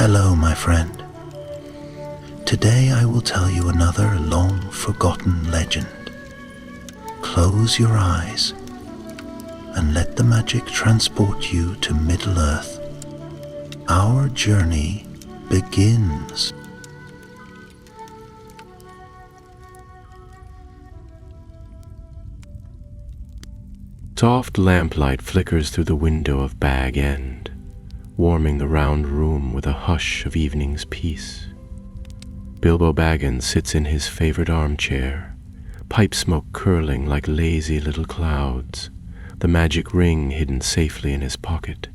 Hello, my friend. Today I will tell you another long-forgotten legend. Close your eyes and let the magic transport you to Middle-earth. Our journey begins. Soft lamplight flickers through the window of Bag End, warming the round room with a hush of evening's peace. Bilbo Baggins sits in his favorite armchair, pipe smoke curling like lazy little clouds, the magic ring hidden safely in his pocket.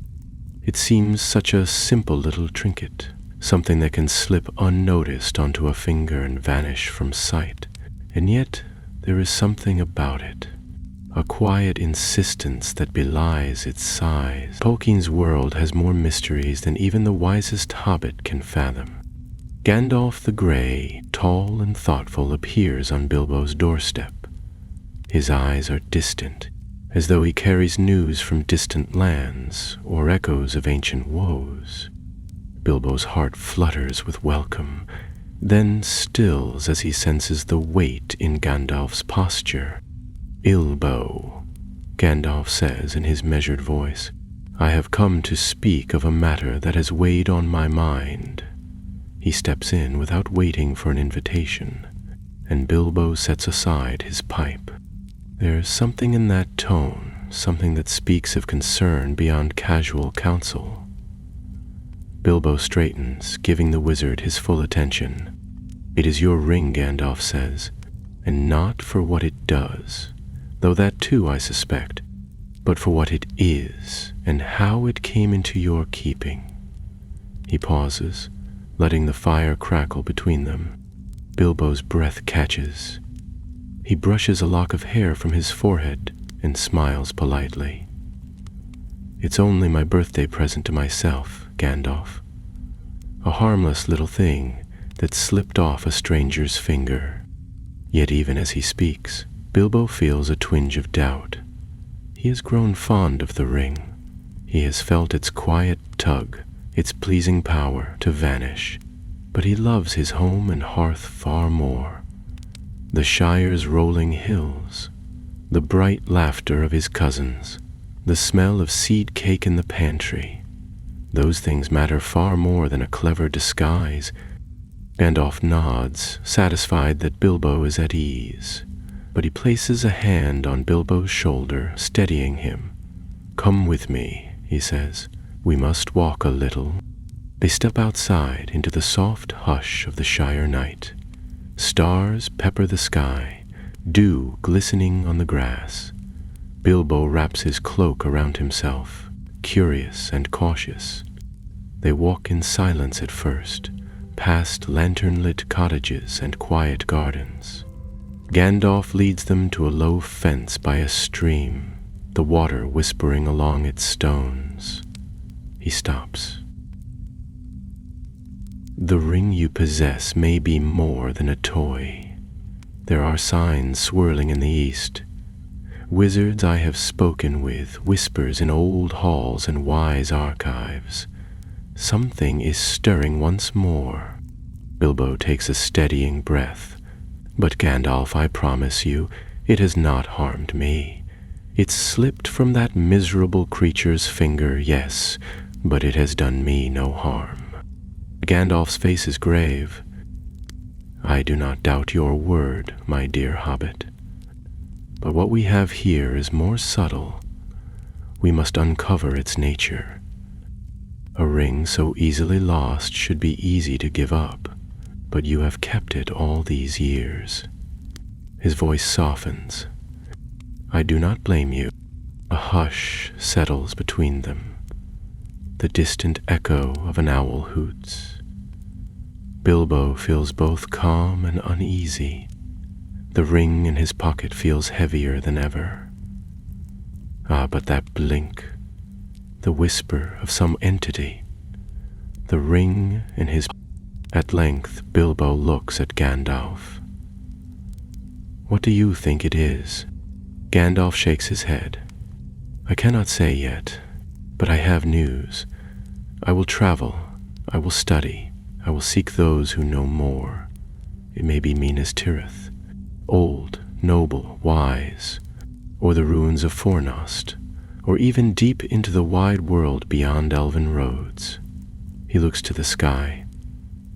It seems such a simple little trinket, something that can slip unnoticed onto a finger and vanish from sight. And yet there is something about it, a quiet insistence that belies its size. Tolkien's world has more mysteries than even the wisest hobbit can fathom. Gandalf the Grey, tall and thoughtful, appears on Bilbo's doorstep. His eyes are distant, as though he carries news from distant lands or echoes of ancient woes. Bilbo's heart flutters with welcome, then stills as he senses the weight in Gandalf's posture. "Bilbo," Gandalf says in his measured voice, "I have come to speak of a matter that has weighed on my mind." He steps in without waiting for an invitation, and Bilbo sets aside his pipe. There's something in that tone, something that speaks of concern beyond casual counsel. Bilbo straightens, giving the wizard his full attention. "It is your ring," Gandalf says, "and not for what it does, though that too I suspect, but for what it is and how it came into your keeping." He pauses, letting the fire crackle between them. Bilbo's breath catches. He brushes a lock of hair from his forehead and smiles politely. "It's only my birthday present to myself, Gandalf. A harmless little thing that slipped off a stranger's finger." Yet even as he speaks, Bilbo feels a twinge of doubt. He has grown fond of the ring. He has felt its quiet tug, its pleasing power to vanish, but he loves his home and hearth far more. The Shire's rolling hills, the bright laughter of his cousins, the smell of seed cake in the pantry, those things matter far more than a clever disguise. Gandalf nods, satisfied that Bilbo is at ease, but he places a hand on Bilbo's shoulder, steadying him. "Come with me," he says. "We must walk a little." They step outside into the soft hush of the Shire night. Stars pepper the sky, dew glistening on the grass. Bilbo wraps his cloak around himself, curious and cautious. They walk in silence at first, past lantern-lit cottages and quiet gardens. Gandalf leads them to a low fence by a stream, the water whispering along its stones. He stops. "The ring you possess may be more than a toy. There are signs swirling in the east. Wizards I have spoken with, whispers in old halls and wise archives. Something is stirring once more." Bilbo takes a steadying breath. "But Gandalf, I promise you, it has not harmed me. It slipped from that miserable creature's finger, yes, but it has done me no harm." Gandalf's face is grave. "I do not doubt your word, my dear hobbit. But what we have here is more subtle. We must uncover its nature. A ring so easily lost should be easy to give up, but you have kept it all these years." His voice softens. "I do not blame you." A hush settles between them. The distant echo of an owl hoots. Bilbo feels both calm and uneasy. The ring in his pocket feels heavier than ever. But that blink, the whisper of some entity, the ring in his... At length, Bilbo looks at Gandalf. "What do you think it is?" Gandalf shakes his head. "I cannot say yet, but I have news. I will travel. I will study. I will seek those who know more. It may be Minas Tirith, old, noble, wise, or the ruins of Fornost, or even deep into the wide world beyond elven roads. He looks to the sky.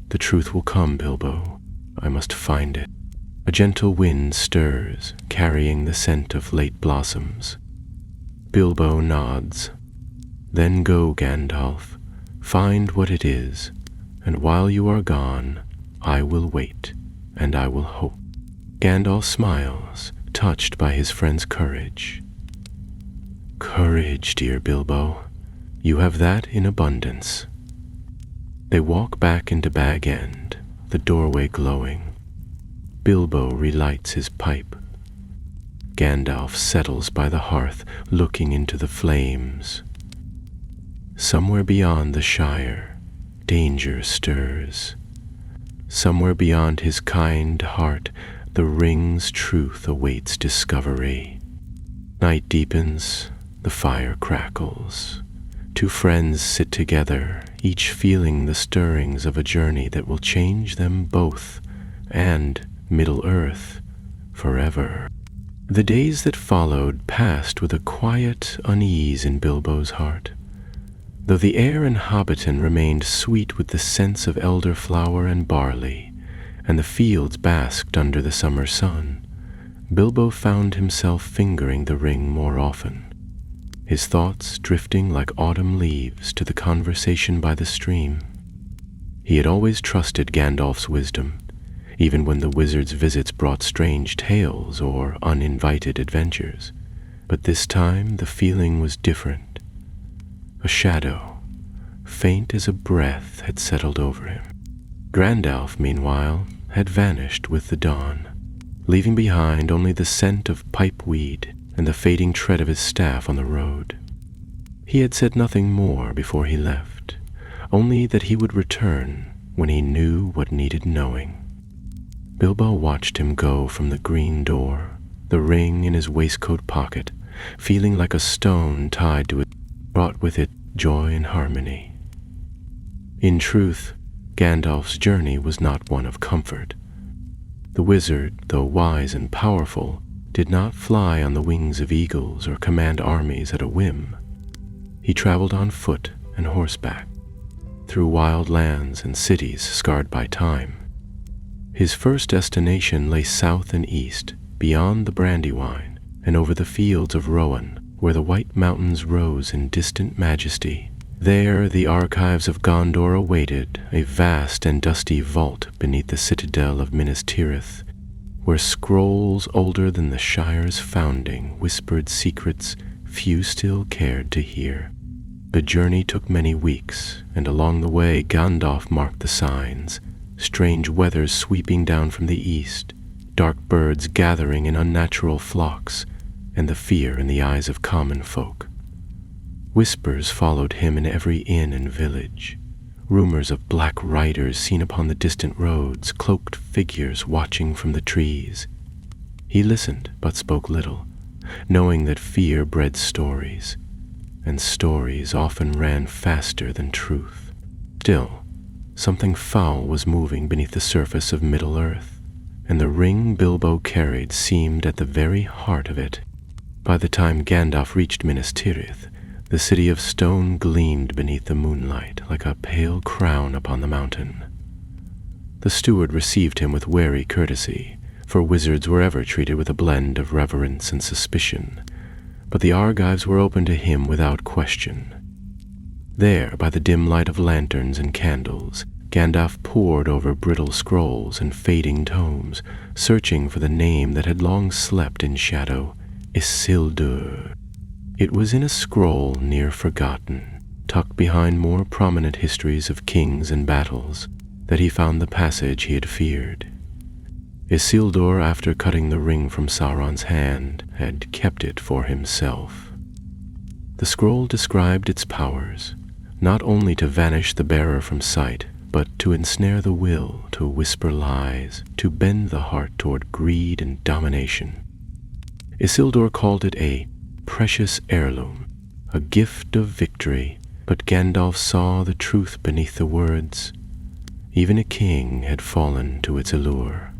The truth will come, Bilbo. I must find it. A gentle wind stirs, carrying the scent of late blossoms. Bilbo nods. Then go, Gandalf. Find what it is, and while you are gone, I will wait, and I will hope. Gandalf smiles, touched by his friend's courage. Courage, dear Bilbo. You have that in abundance. They walk back into Bag End, the doorway glowing. Bilbo relights his pipe. Gandalf settles by the hearth, looking into the flames. Somewhere beyond the Shire, danger stirs. Somewhere beyond his kind heart, the ring's truth awaits discovery. Night deepens, the fire crackles. Two friends sit together, each feeling the stirrings of a journey that will change them both, and Middle-earth, forever. The days that followed passed with a quiet unease in Bilbo's heart. Though the air in Hobbiton remained sweet with the scents of elderflower and barley, and the fields basked under the summer sun, Bilbo found himself fingering the ring more often, his thoughts drifting like autumn leaves to the conversation by the stream. He had always trusted Gandalf's wisdom, even when the wizard's visits brought strange tales or uninvited adventures. But this time the feeling was different. A shadow, faint as a breath, had settled over him. Gandalf, meanwhile, had vanished with the dawn, leaving behind only the scent of pipeweed and the fading tread of his staff on the road. He had said nothing more before he left, only that he would return when he knew what needed knowing. Bilbo watched him go from the green door, the ring in his waistcoat pocket, feeling like a stone tied to it, brought with it joy and harmony. In truth, Gandalf's journey was not one of comfort. The wizard, though wise and powerful, did not fly on the wings of eagles or command armies at a whim. He traveled on foot and horseback, through wild lands and cities scarred by time. His first destination lay south and east, beyond the Brandywine, and over the fields of Rohan, where the White Mountains rose in distant majesty. There the archives of Gondor awaited, a vast and dusty vault beneath the citadel of Minas Tirith, where scrolls older than the Shire's founding whispered secrets few still cared to hear. The journey took many weeks, and along the way Gandalf marked the signs, strange weather sweeping down from the east, dark birds gathering in unnatural flocks, and the fear in the eyes of common folk. Whispers followed him in every inn and village, rumors of black riders seen upon the distant roads, cloaked figures watching from the trees. He listened but spoke little, knowing that fear bred stories, and stories often ran faster than truth. Still, something foul was moving beneath the surface of Middle-earth, and the ring Bilbo carried seemed at the very heart of it. By the time Gandalf reached Minas Tirith, the city of stone gleamed beneath the moonlight like a pale crown upon the mountain. The steward received him with wary courtesy, for wizards were ever treated with a blend of reverence and suspicion, but the Argives were open to him without question. There, by the dim light of lanterns and candles, Gandalf pored over brittle scrolls and fading tomes, searching for the name that had long slept in shadow, Isildur. It was in a scroll near forgotten, tucked behind more prominent histories of kings and battles, that he found the passage he had feared. Isildur, after cutting the ring from Sauron's hand, had kept it for himself. The scroll described its powers, not only to vanish the bearer from sight, but to ensnare the will, to whisper lies, to bend the heart toward greed and domination. Isildur called it a precious heirloom, a gift of victory, But Gandalf saw the truth beneath the words. Even a king had fallen to its allure.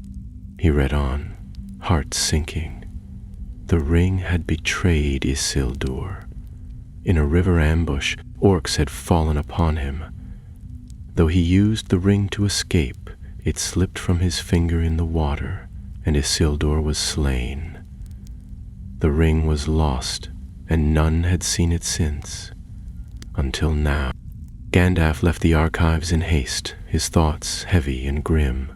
He read on, heart sinking. The ring had betrayed Isildur. In a river ambush, orcs had fallen upon him. Though he used the ring to escape, it slipped from his finger in the water, and Isildur was slain. The ring was lost, and none had seen it since. Until now. Gandalf left the archives in haste, his thoughts heavy and grim.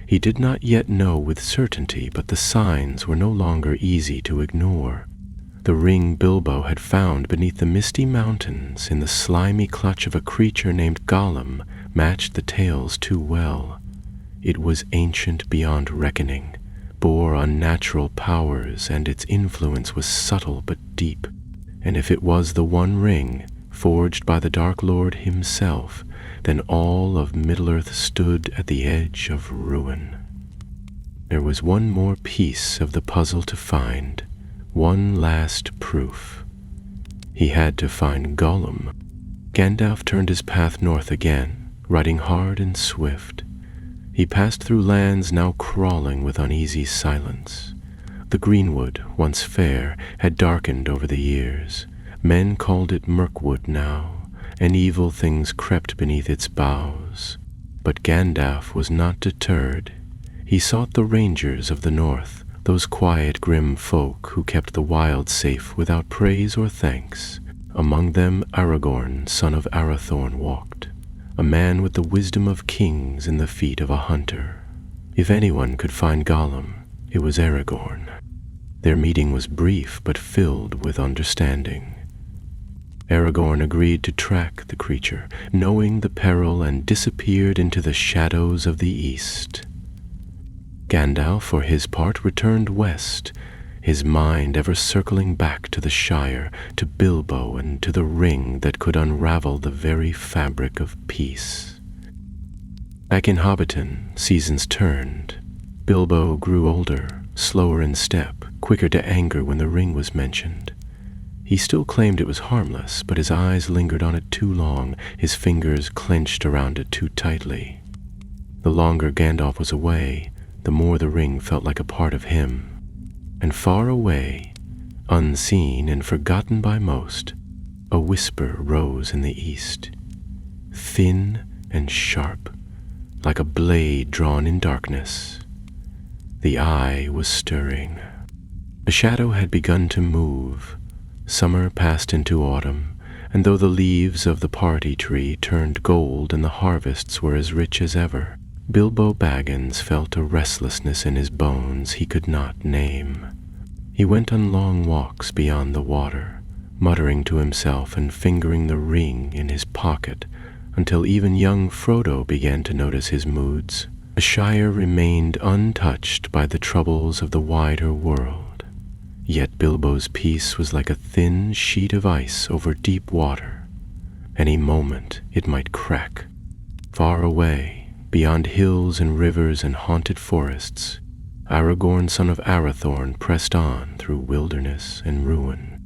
He did not yet know with certainty, but the signs were no longer easy to ignore. The ring Bilbo had found beneath the misty mountains in the slimy clutch of a creature named Gollum matched the tales too well. It was ancient beyond reckoning, bore unnatural powers, and its influence was subtle but deep. And if it was the One Ring, forged by the Dark Lord himself, then all of Middle-earth stood at the edge of ruin. There was one more piece of the puzzle to find, one last proof. He had to find Gollum. Gandalf turned his path north again, riding hard and swift. He passed through lands now crawling with uneasy silence. The greenwood, once fair, had darkened over the years. Men called it Mirkwood now, and evil things crept beneath its boughs. But Gandalf was not deterred. He sought the rangers of the north, those quiet, grim folk who kept the wild safe without praise or thanks. Among them Aragorn, son of Arathorn, walked, a man with the wisdom of kings in the feet of a hunter. If anyone could find Gollum, it was Aragorn. Their meeting was brief but filled with understanding. Aragorn agreed to track the creature, knowing the peril, and disappeared into the shadows of the east. Gandalf, for his part, returned west, his mind ever circling back to the Shire, to Bilbo, and to the ring that could unravel the very fabric of peace. Back in Hobbiton, seasons turned. Bilbo grew older, slower in step, quicker to anger when the ring was mentioned. He still claimed it was harmless, but his eyes lingered on it too long, his fingers clenched around it too tightly. The longer Gandalf was away, the more the ring felt like a part of him. And far away, unseen and forgotten by most, a whisper rose in the east, thin and sharp, like a blade drawn in darkness. The eye was stirring. The shadow had begun to move. Summer passed into autumn, and though the leaves of the party tree turned gold and the harvests were as rich as ever, Bilbo Baggins felt a restlessness in his bones he could not name. He went on long walks beyond the water, muttering to himself and fingering the ring in his pocket, until even young Frodo began to notice his moods. The Shire remained untouched by the troubles of the wider world. Yet Bilbo's peace was like a thin sheet of ice over deep water. Any moment it might crack. Far away, beyond hills and rivers and haunted forests, Aragorn, son of Arathorn, pressed on through wilderness and ruin.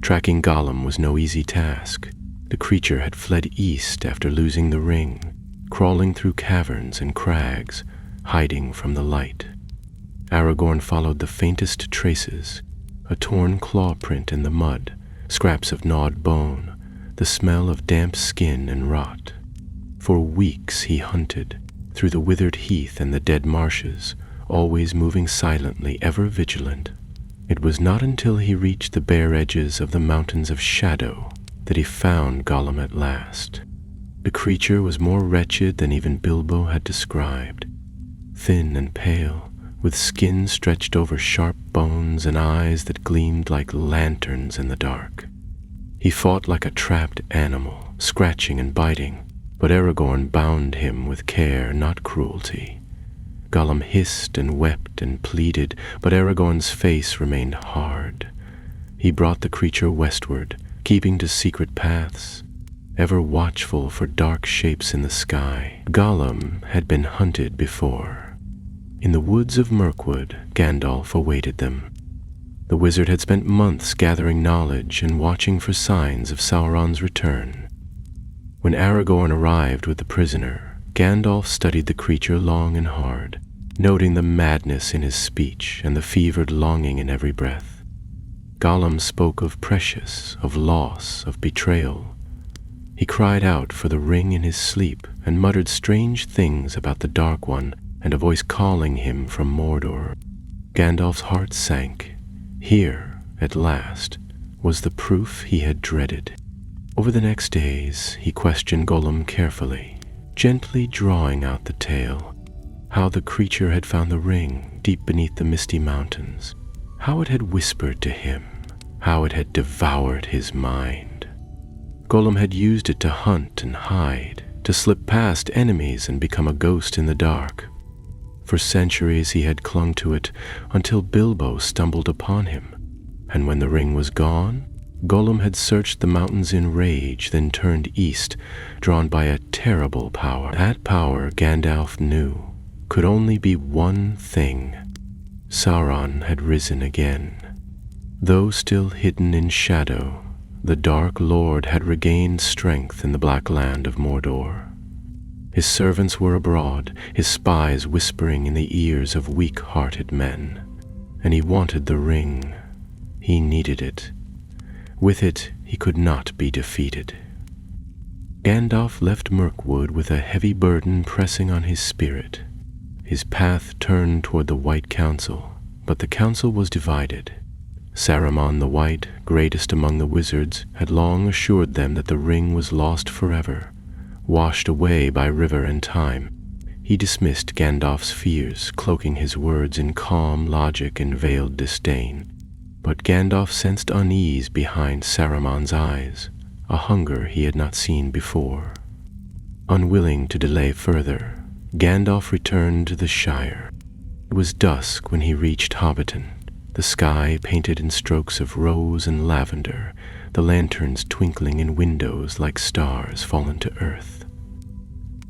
Tracking Gollum was no easy task. The creature had fled east after losing the ring, crawling through caverns and crags, hiding from the light. Aragorn followed the faintest traces, a torn claw print in the mud, scraps of gnawed bone, the smell of damp skin and rot. For weeks he hunted, through the withered heath and the dead marshes, always moving silently, ever vigilant. It was not until he reached the bare edges of the Mountains of Shadow that he found Gollum at last. The creature was more wretched than even Bilbo had described. Thin and pale, with skin stretched over sharp bones and eyes that gleamed like lanterns in the dark. He fought like a trapped animal, scratching and biting, but Aragorn bound him with care, not cruelty. Gollum hissed and wept and pleaded, but Aragorn's face remained hard. He brought the creature westward, keeping to secret paths, ever watchful for dark shapes in the sky. Gollum had been hunted before. In the woods of Mirkwood, Gandalf awaited them. The wizard had spent months gathering knowledge and watching for signs of Sauron's return. When Aragorn arrived with the prisoner, Gandalf studied the creature long and hard, noting the madness in his speech and the fevered longing in every breath. Gollum spoke of precious, of loss, of betrayal. He cried out for the ring in his sleep and muttered strange things about the Dark One and a voice calling him from Mordor. Gandalf's heart sank. Here, at last, was the proof he had dreaded. Over the next days, he questioned Gollum carefully, gently drawing out the tale. How the creature had found the ring deep beneath the misty mountains. How it had whispered to him. How it had devoured his mind. Gollum had used it to hunt and hide, to slip past enemies and become a ghost in the dark. For centuries he had clung to it until Bilbo stumbled upon him. And when the ring was gone, Gollum had searched the mountains in rage, then turned east, drawn by a terrible power. That power, Gandalf knew, could only be one thing. Sauron had risen again. Though still hidden in shadow, the Dark Lord had regained strength in the black land of Mordor. His servants were abroad, his spies whispering in the ears of weak-hearted men. And he wanted the ring. He needed it. With it, he could not be defeated. Gandalf left Mirkwood with a heavy burden pressing on his spirit. His path turned toward the White Council, but the council was divided. Saruman the White, greatest among the wizards, had long assured them that the ring was lost forever, washed away by river and time. He dismissed Gandalf's fears, cloaking his words in calm logic and veiled disdain. But Gandalf sensed unease behind Saruman's eyes, a hunger he had not seen before. Unwilling to delay further, Gandalf returned to the Shire. It was dusk when he reached Hobbiton, the sky painted in strokes of rose and lavender, the lanterns twinkling in windows like stars fallen to earth.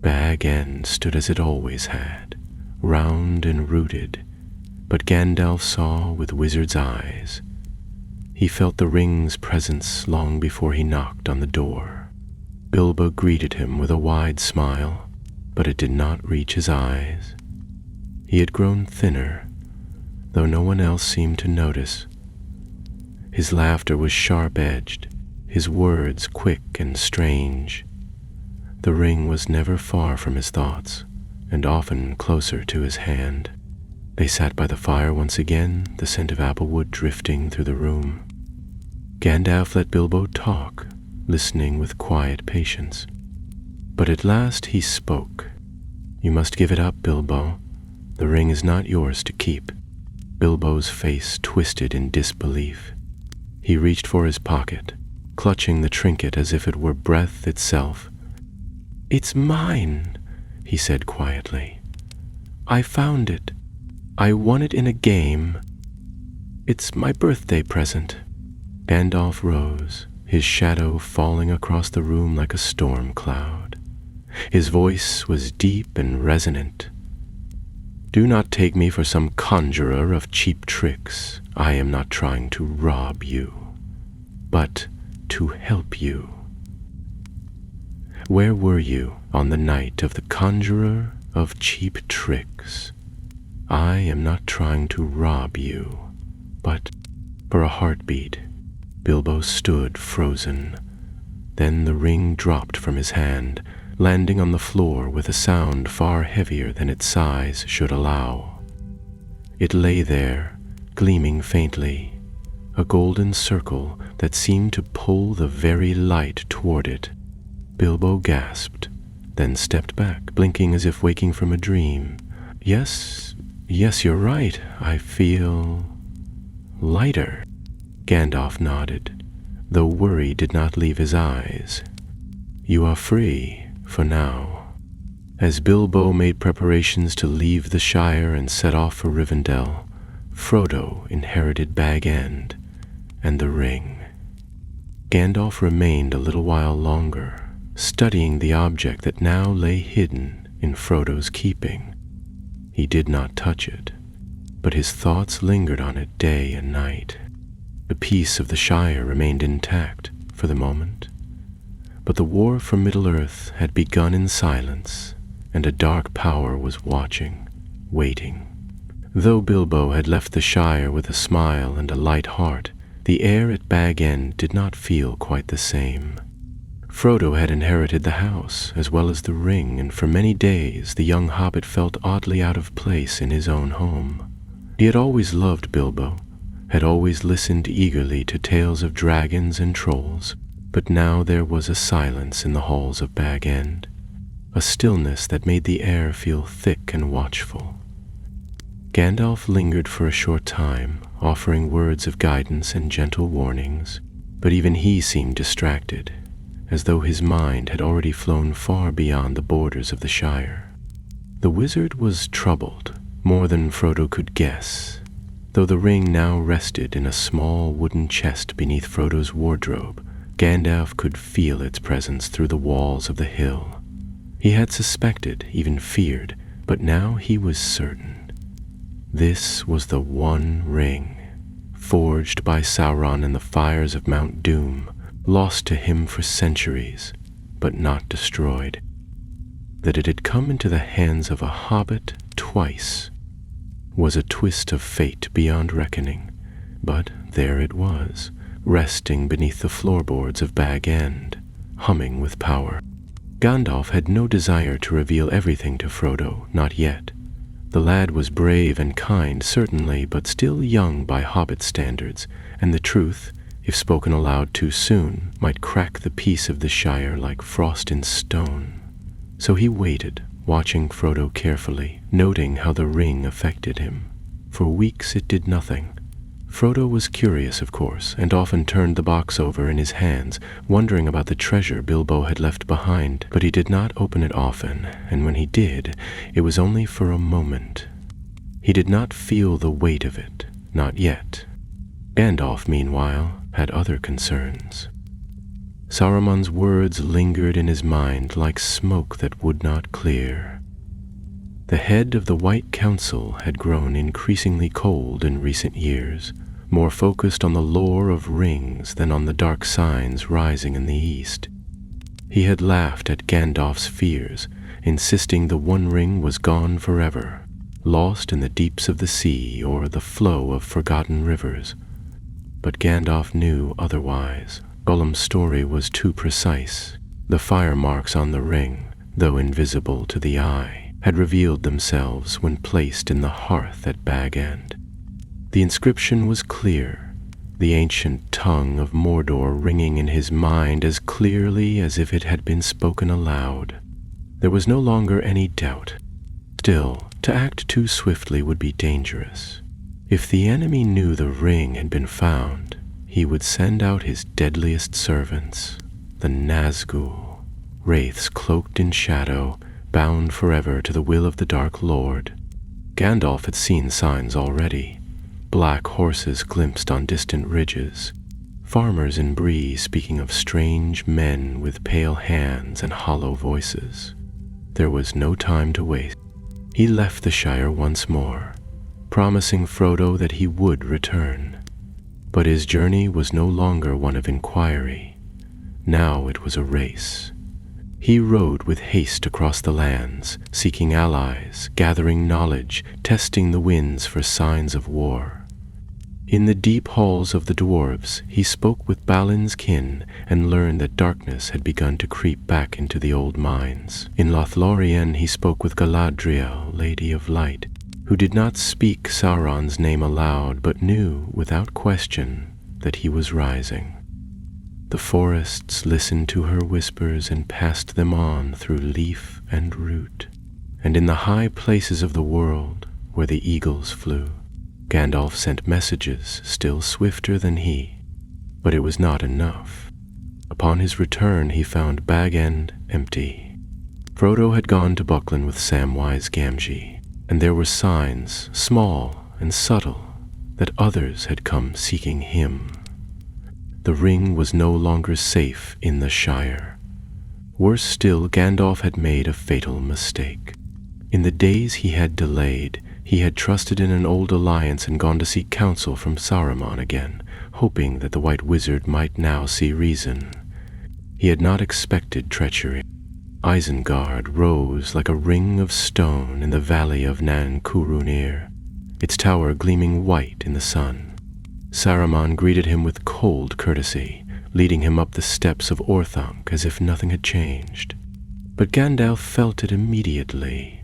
Bag End stood as it always had, round and rooted, but Gandalf saw with wizard's eyes. He felt the ring's presence long before he knocked on the door. Bilbo greeted him with a wide smile, but it did not reach his eyes. He had grown thinner, though no one else seemed to notice. His laughter was sharp-edged, his words quick and strange. The ring was never far from his thoughts, and often closer to his hand. They sat by the fire once again, the scent of applewood drifting through the room. Gandalf let Bilbo talk, listening with quiet patience. But at last he spoke. "You must give it up, Bilbo. The ring is not yours to keep." Bilbo's face twisted in disbelief. He reached for his pocket, clutching the trinket as if it were breath itself. "It's mine," he said quietly. "I found it. I won it in a game. It's my birthday present." Gandalf rose, his shadow falling across the room like a storm cloud. His voice was deep and resonant. "Do not take me for some conjurer of cheap tricks. I am not trying to rob you, but to help you. Where were you on the night of the conjurer of cheap tricks? I am not trying to rob you, but..." For a heartbeat, Bilbo stood frozen. Then the ring dropped from his hand, landing on the floor with a sound far heavier than its size should allow. It lay there, gleaming faintly, a golden circle that seemed to pull the very light toward it. Bilbo gasped, then stepped back, blinking as if waking from a dream. Yes, you're right. I feel lighter." Gandalf nodded, though worry did not leave his eyes. "You are free, for now." As Bilbo made preparations to leave the Shire and set off for Rivendell, Frodo inherited Bag End and the ring. Gandalf remained a little while longer, studying the object that now lay hidden in Frodo's keeping. He did not touch it, but his thoughts lingered on it day and night. The peace of the Shire remained intact for the moment, but the war for Middle-earth had begun in silence, and a dark power was watching, waiting. Though Bilbo had left the Shire with a smile and a light heart, the air at Bag End did not feel quite the same. Frodo had inherited the house as well as the ring, and for many days the young hobbit felt oddly out of place in his own home. He had always loved Bilbo, had always listened eagerly to tales of dragons and trolls, but now there was a silence in the halls of Bag End, a stillness that made the air feel thick and watchful. Gandalf lingered for a short time, offering words of guidance and gentle warnings, but even he seemed distracted, as though his mind had already flown far beyond the borders of the Shire. The wizard was troubled, more than Frodo could guess. Though the ring now rested in a small wooden chest beneath Frodo's wardrobe, Gandalf could feel its presence through the walls of the hill. He had suspected, even feared, but now he was certain. This was the one ring, forged by Sauron in the fires of Mount Doom, lost to him for centuries, but not destroyed. That it had come into the hands of a hobbit twice was a twist of fate beyond reckoning, but there it was, resting beneath the floorboards of Bag End, humming with power. Gandalf had no desire to reveal everything to Frodo, not yet. The lad was brave and kind, certainly, but still young by hobbit standards, and the truth, if spoken aloud too soon, might crack the peace of the Shire like frost in stone. So he waited, watching Frodo carefully, noting how the ring affected him. For weeks it did nothing. Frodo was curious, of course, and often turned the box over in his hands, wondering about the treasure Bilbo had left behind, but he did not open it often, and when he did, it was only for a moment. He did not feel the weight of it, not yet. Gandalf, meanwhile, had other concerns. Saruman's words lingered in his mind like smoke that would not clear. The head of the White Council had grown increasingly cold in recent years, more focused on the lore of rings than on the dark signs rising in the east. He had laughed at Gandalf's fears, insisting the One Ring was gone forever, lost in the deeps of the sea or the flow of forgotten rivers. But Gandalf knew otherwise. Gollum's story was too precise. The fire marks on the ring, though invisible to the eye, had revealed themselves when placed in the hearth at Bag End. The inscription was clear, the ancient tongue of Mordor ringing in his mind as clearly as if it had been spoken aloud. There was no longer any doubt. Still, to act too swiftly would be dangerous. If the enemy knew the ring had been found, he would send out his deadliest servants, the Nazgul, wraiths cloaked in shadow, bound forever to the will of the Dark Lord. Gandalf had seen signs already. Black horses glimpsed on distant ridges, farmers in Bree speaking of strange men with pale hands and hollow voices. There was no time to waste. He left the Shire once more, promising Frodo that he would return. But his journey was no longer one of inquiry. Now it was a race. He rode with haste across the lands, seeking allies, gathering knowledge, testing the winds for signs of war. In the deep halls of the dwarves, he spoke with Balin's kin and learned that darkness had begun to creep back into the old mines. In Lothlorien he spoke with Galadriel, Lady of Light, who did not speak Sauron's name aloud, but knew, without question, that he was rising. The forests listened to her whispers and passed them on through leaf and root. And in the high places of the world, where the eagles flew, Gandalf sent messages still swifter than he. But it was not enough. Upon his return he found Bag End empty. Frodo had gone to Buckland with Samwise Gamgee, and there were signs, small and subtle, that others had come seeking him. The ring was no longer safe in the Shire. Worse still, Gandalf had made a fatal mistake. In the days he had delayed, he had trusted in an old alliance and gone to seek counsel from Saruman again, hoping that the White Wizard might now see reason. He had not expected treachery. Isengard rose like a ring of stone in the valley of Nan Curunir, its tower gleaming white in the sun. Saruman greeted him with cold courtesy, leading him up the steps of Orthanc as if nothing had changed. But Gandalf felt it immediately.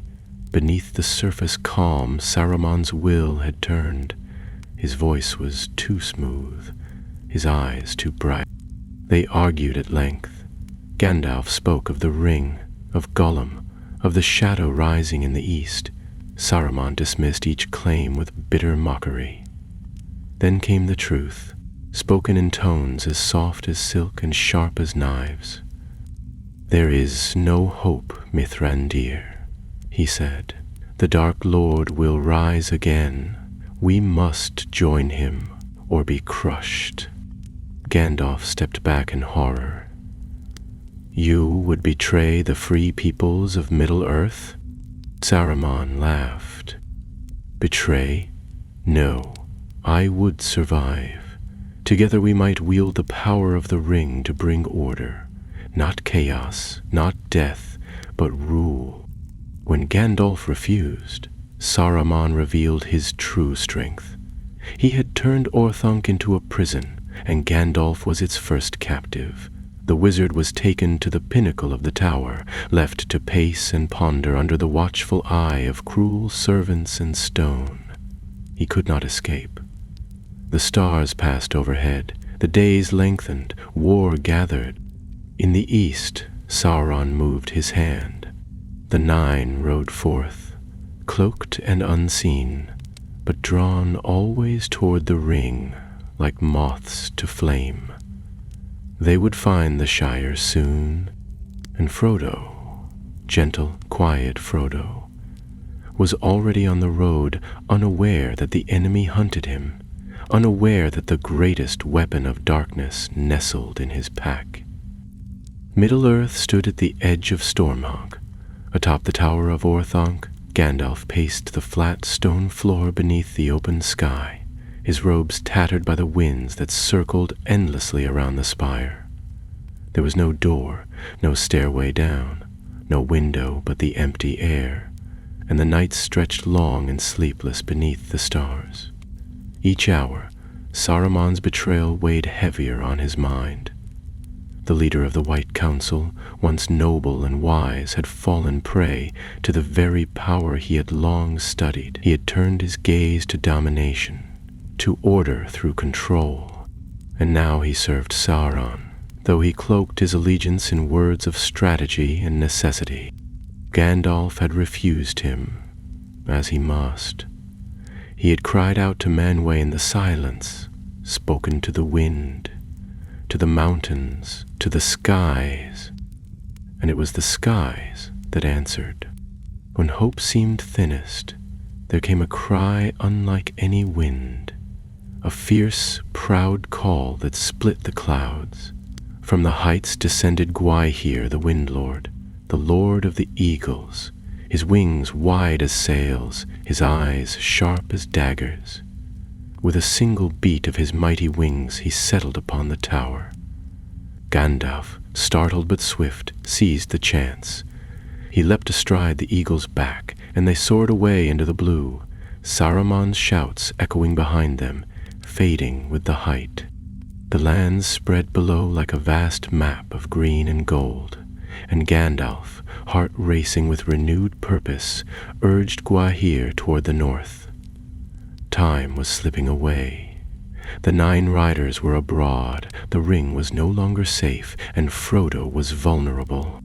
Beneath the surface calm, Saruman's will had turned. His voice was too smooth, his eyes too bright. They argued at length. Gandalf spoke of the ring, of Gollum, of the shadow rising in the east. Saruman dismissed each claim with bitter mockery. Then came the truth, spoken in tones as soft as silk and sharp as knives. "There is no hope, Mithrandir," he said. "The Dark Lord will rise again. We must join him, or be crushed." Gandalf stepped back in horror. "You would betray the free peoples of Middle-earth?" Saruman laughed. "Betray? No, I would survive. Together we might wield the power of the ring to bring order. Not chaos, not death, but rule." When Gandalf refused, Saruman revealed his true strength. He had turned Orthanc into a prison, and Gandalf was its first captive. The wizard was taken to the pinnacle of the tower, left to pace and ponder under the watchful eye of cruel servants in stone. He could not escape. The stars passed overhead, the days lengthened, war gathered. In the east, Sauron moved his hand. The Nine rode forth, cloaked and unseen, but drawn always toward the ring, like moths to flame. They would find the Shire soon, and Frodo, gentle, quiet Frodo, was already on the road, unaware that the enemy hunted him, unaware that the greatest weapon of darkness nestled in his pack. Middle-earth stood at the edge of Stormhawk. Atop the tower of Orthanc, Gandalf paced the flat stone floor beneath the open sky, his robes tattered by the winds that circled endlessly around the spire. There was no door, no stairway down, no window but the empty air, and the night stretched long and sleepless beneath the stars. Each hour, Saruman's betrayal weighed heavier on his mind. The leader of the White Council, once noble and wise, had fallen prey to the very power he had long studied. He had turned his gaze to domination, to order through control, and now he served Sauron, though he cloaked his allegiance in words of strategy and necessity. Gandalf had refused him, as he must. He had cried out to Manwë in the silence, spoken to the wind, to the mountains, to the skies, and it was the skies that answered. When hope seemed thinnest, there came a cry unlike any wind, a fierce, proud call that split the clouds. From the heights descended Gwaihir the Windlord, the Lord of the Eagles, his wings wide as sails, his eyes sharp as daggers. With a single beat of his mighty wings he settled upon the tower. Gandalf, startled but swift, seized the chance. He leapt astride the eagle's back, and they soared away into the blue, Saruman's shouts echoing behind them, fading with the height. The lands spread below like a vast map of green and gold, and Gandalf, heart racing with renewed purpose, urged Gwaihir toward the north. Time was slipping away. The 9 riders were abroad, the ring was no longer safe, and Frodo was vulnerable.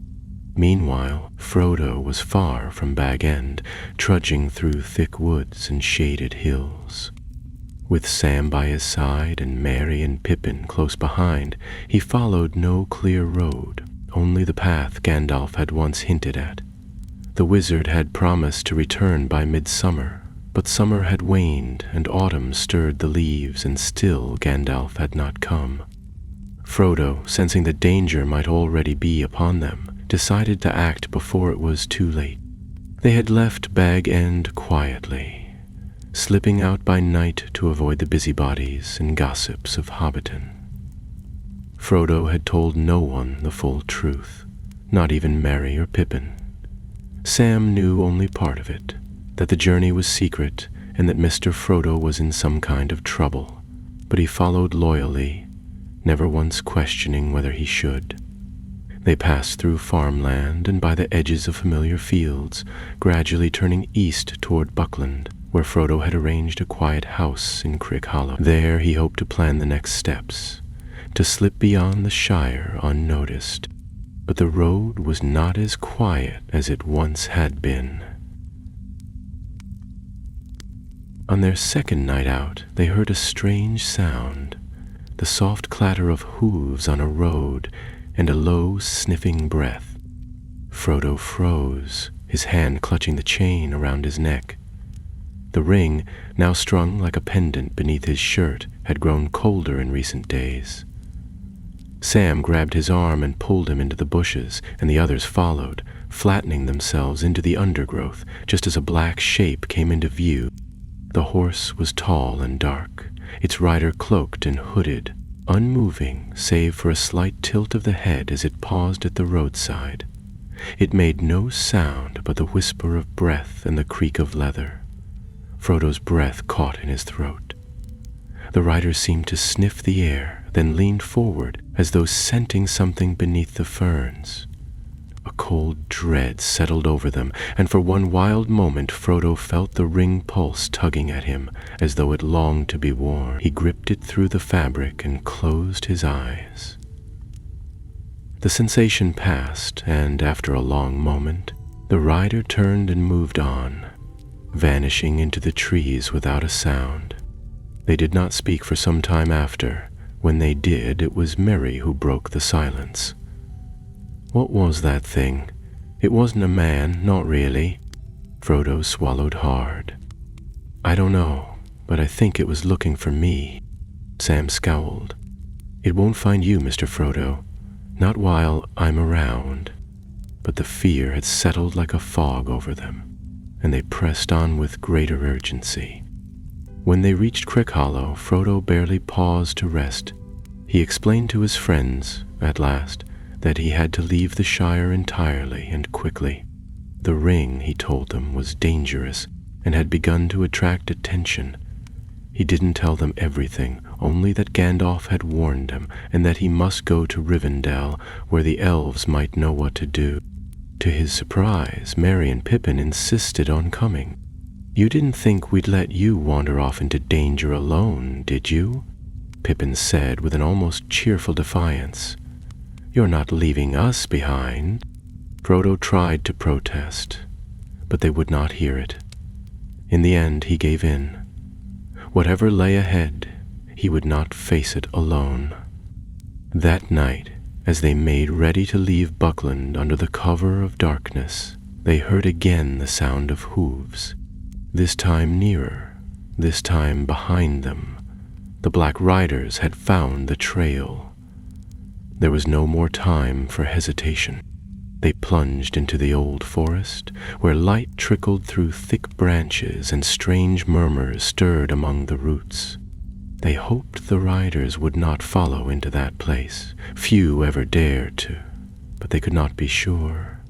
Meanwhile, Frodo was far from Bag End, trudging through thick woods and shaded hills. With Sam by his side and Merry and Pippin close behind, he followed no clear road, only the path Gandalf had once hinted at. The wizard had promised to return by midsummer, but summer had waned and autumn stirred the leaves, and still Gandalf had not come. Frodo, sensing that danger might already be upon them, decided to act before it was too late. They had left Bag End quietly. slipping out by night to avoid the busybodies and gossips of Hobbiton. Frodo had told no one the full truth, not even Merry or Pippin. Sam knew only part of it, that the journey was secret and that Mr. Frodo was in some kind of trouble, but he followed loyally, never once questioning whether he should. They passed through farmland and by the edges of familiar fields, gradually turning east toward Buckland, where Frodo had arranged a quiet house in Crick Hollow. There he hoped to plan the next steps, to slip beyond the Shire unnoticed. But the road was not as quiet as it once had been. On their second night out, they heard a strange sound, the soft clatter of hooves on a road and a low, sniffing breath. Frodo froze, his hand clutching the chain around his neck. The ring, now strung like a pendant beneath his shirt, had grown colder in recent days. Sam grabbed his arm and pulled him into the bushes, and the others followed, flattening themselves into the undergrowth just as a black shape came into view. The horse was tall and dark, its rider cloaked and hooded, unmoving save for a slight tilt of the head as it paused at the roadside. It made no sound but the whisper of breath and the creak of leather. Frodo's breath caught in his throat. The rider seemed to sniff the air, then leaned forward as though scenting something beneath the ferns. A cold dread settled over them, and for one wild moment Frodo felt the ring pulse tugging at him, as though it longed to be worn. He gripped it through the fabric and closed his eyes. The sensation passed, and after a long moment, the rider turned and moved on, vanishing into the trees without a sound. They did not speak for some time after. When they did, it was Merry who broke the silence. What was that thing? It wasn't a man, not really. Frodo swallowed hard. I don't know, but I think it was looking for me. Sam scowled. It won't find you, Mr. Frodo. Not while I'm around. But the fear had settled like a fog over them, and they pressed on with greater urgency. When they reached Crick Hollow, Frodo barely paused to rest. He explained to his friends, at last, that he had to leave the Shire entirely and quickly. The ring, he told them, was dangerous and had begun to attract attention. He didn't tell them everything, only that Gandalf had warned him and that he must go to Rivendell, where the elves might know what to do. To his surprise, Merry and Pippin insisted on coming. You didn't think we'd let you wander off into danger alone, did you? Pippin said with an almost cheerful defiance. You're not leaving us behind. Frodo tried to protest, but they would not hear it. In the end, he gave in. Whatever lay ahead, he would not face it alone. That night, as they made ready to leave Buckland under the cover of darkness, they heard again the sound of hooves. This time nearer, this time behind them. The Black Riders had found the trail. There was no more time for hesitation. They plunged into the old forest, where light trickled through thick branches and strange murmurs stirred among the roots. They hoped the riders would not follow into that place. Few ever dared to, but they could not be sure.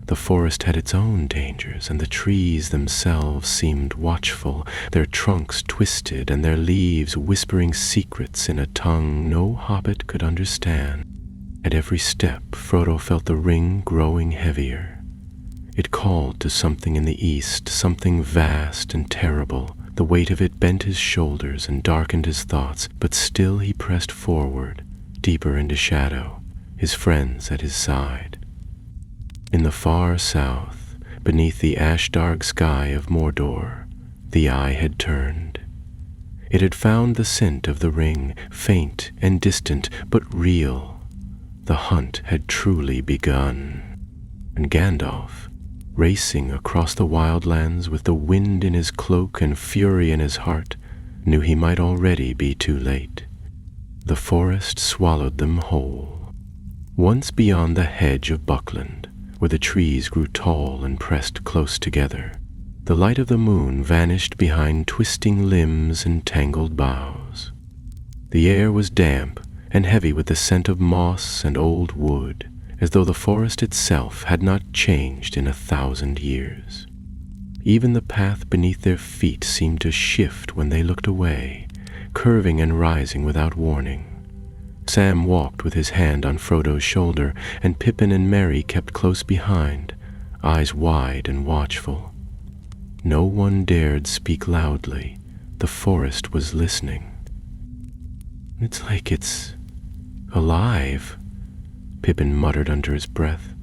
The forest had its own dangers, and the trees themselves seemed watchful, their trunks twisted and their leaves whispering secrets in a tongue no hobbit could understand. At every step, Frodo felt the ring growing heavier. It called to something in the east, something vast and terrible. The weight of it bent his shoulders and darkened his thoughts, but still he pressed forward, deeper into shadow, his friends at his side. In the far south, beneath the ash-dark sky of Mordor, the eye had turned. It had found the scent of the ring, faint and distant, but real. The hunt had truly begun. And Gandalf, racing across the wildlands with the wind in his cloak and fury in his heart, knew he might already be too late. The forest swallowed them whole. Once beyond the hedge of Buckland, where the trees grew tall and pressed close together, The light of the moon vanished behind twisting limbs and tangled boughs. The air was damp and heavy with the scent of moss and old wood, as though the forest itself had not changed in 1,000 years. Even the path beneath their feet seemed to shift when they looked away, curving and rising without warning. Sam walked with his hand on Frodo's shoulder, and Pippin and Merry kept close behind, eyes wide and watchful. No one dared speak loudly. The forest was listening. "It's like it's alive," Pippin muttered under his breath.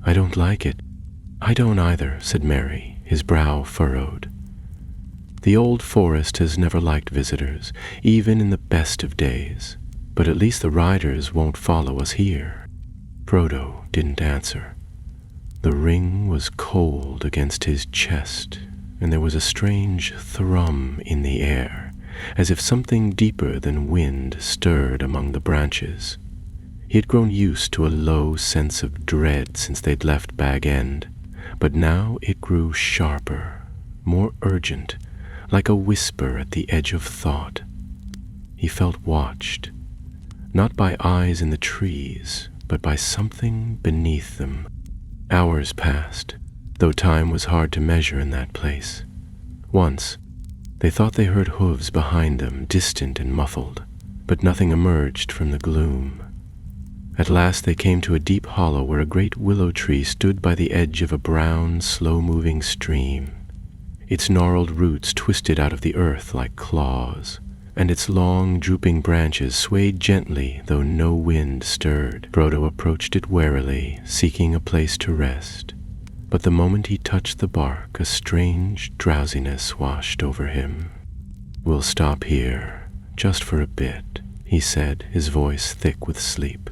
"I don't like it." "I don't either," said Merry, his brow furrowed. "The old forest has never liked visitors, even in the best of days. But at least the riders won't follow us here." Frodo didn't answer. The ring was cold against his chest, and there was a strange thrum in the air, as if something deeper than wind stirred among the branches. He had grown used to a low sense of dread since they'd left Bag End, but now it grew sharper, more urgent, like a whisper at the edge of thought. He felt watched, not by eyes in the trees, but by something beneath them. Hours passed, though time was hard to measure in that place. Once, they thought they heard hooves behind them, distant and muffled, but nothing emerged from the gloom. At last they came to a deep hollow where a great willow tree stood by the edge of a brown, slow-moving stream. Its gnarled roots twisted out of the earth like claws, and its long, drooping branches swayed gently, though no wind stirred. Frodo approached it warily, seeking a place to rest. But the moment he touched the bark, a strange drowsiness washed over him. "We'll stop here, just for a bit," he said, his voice thick with sleep.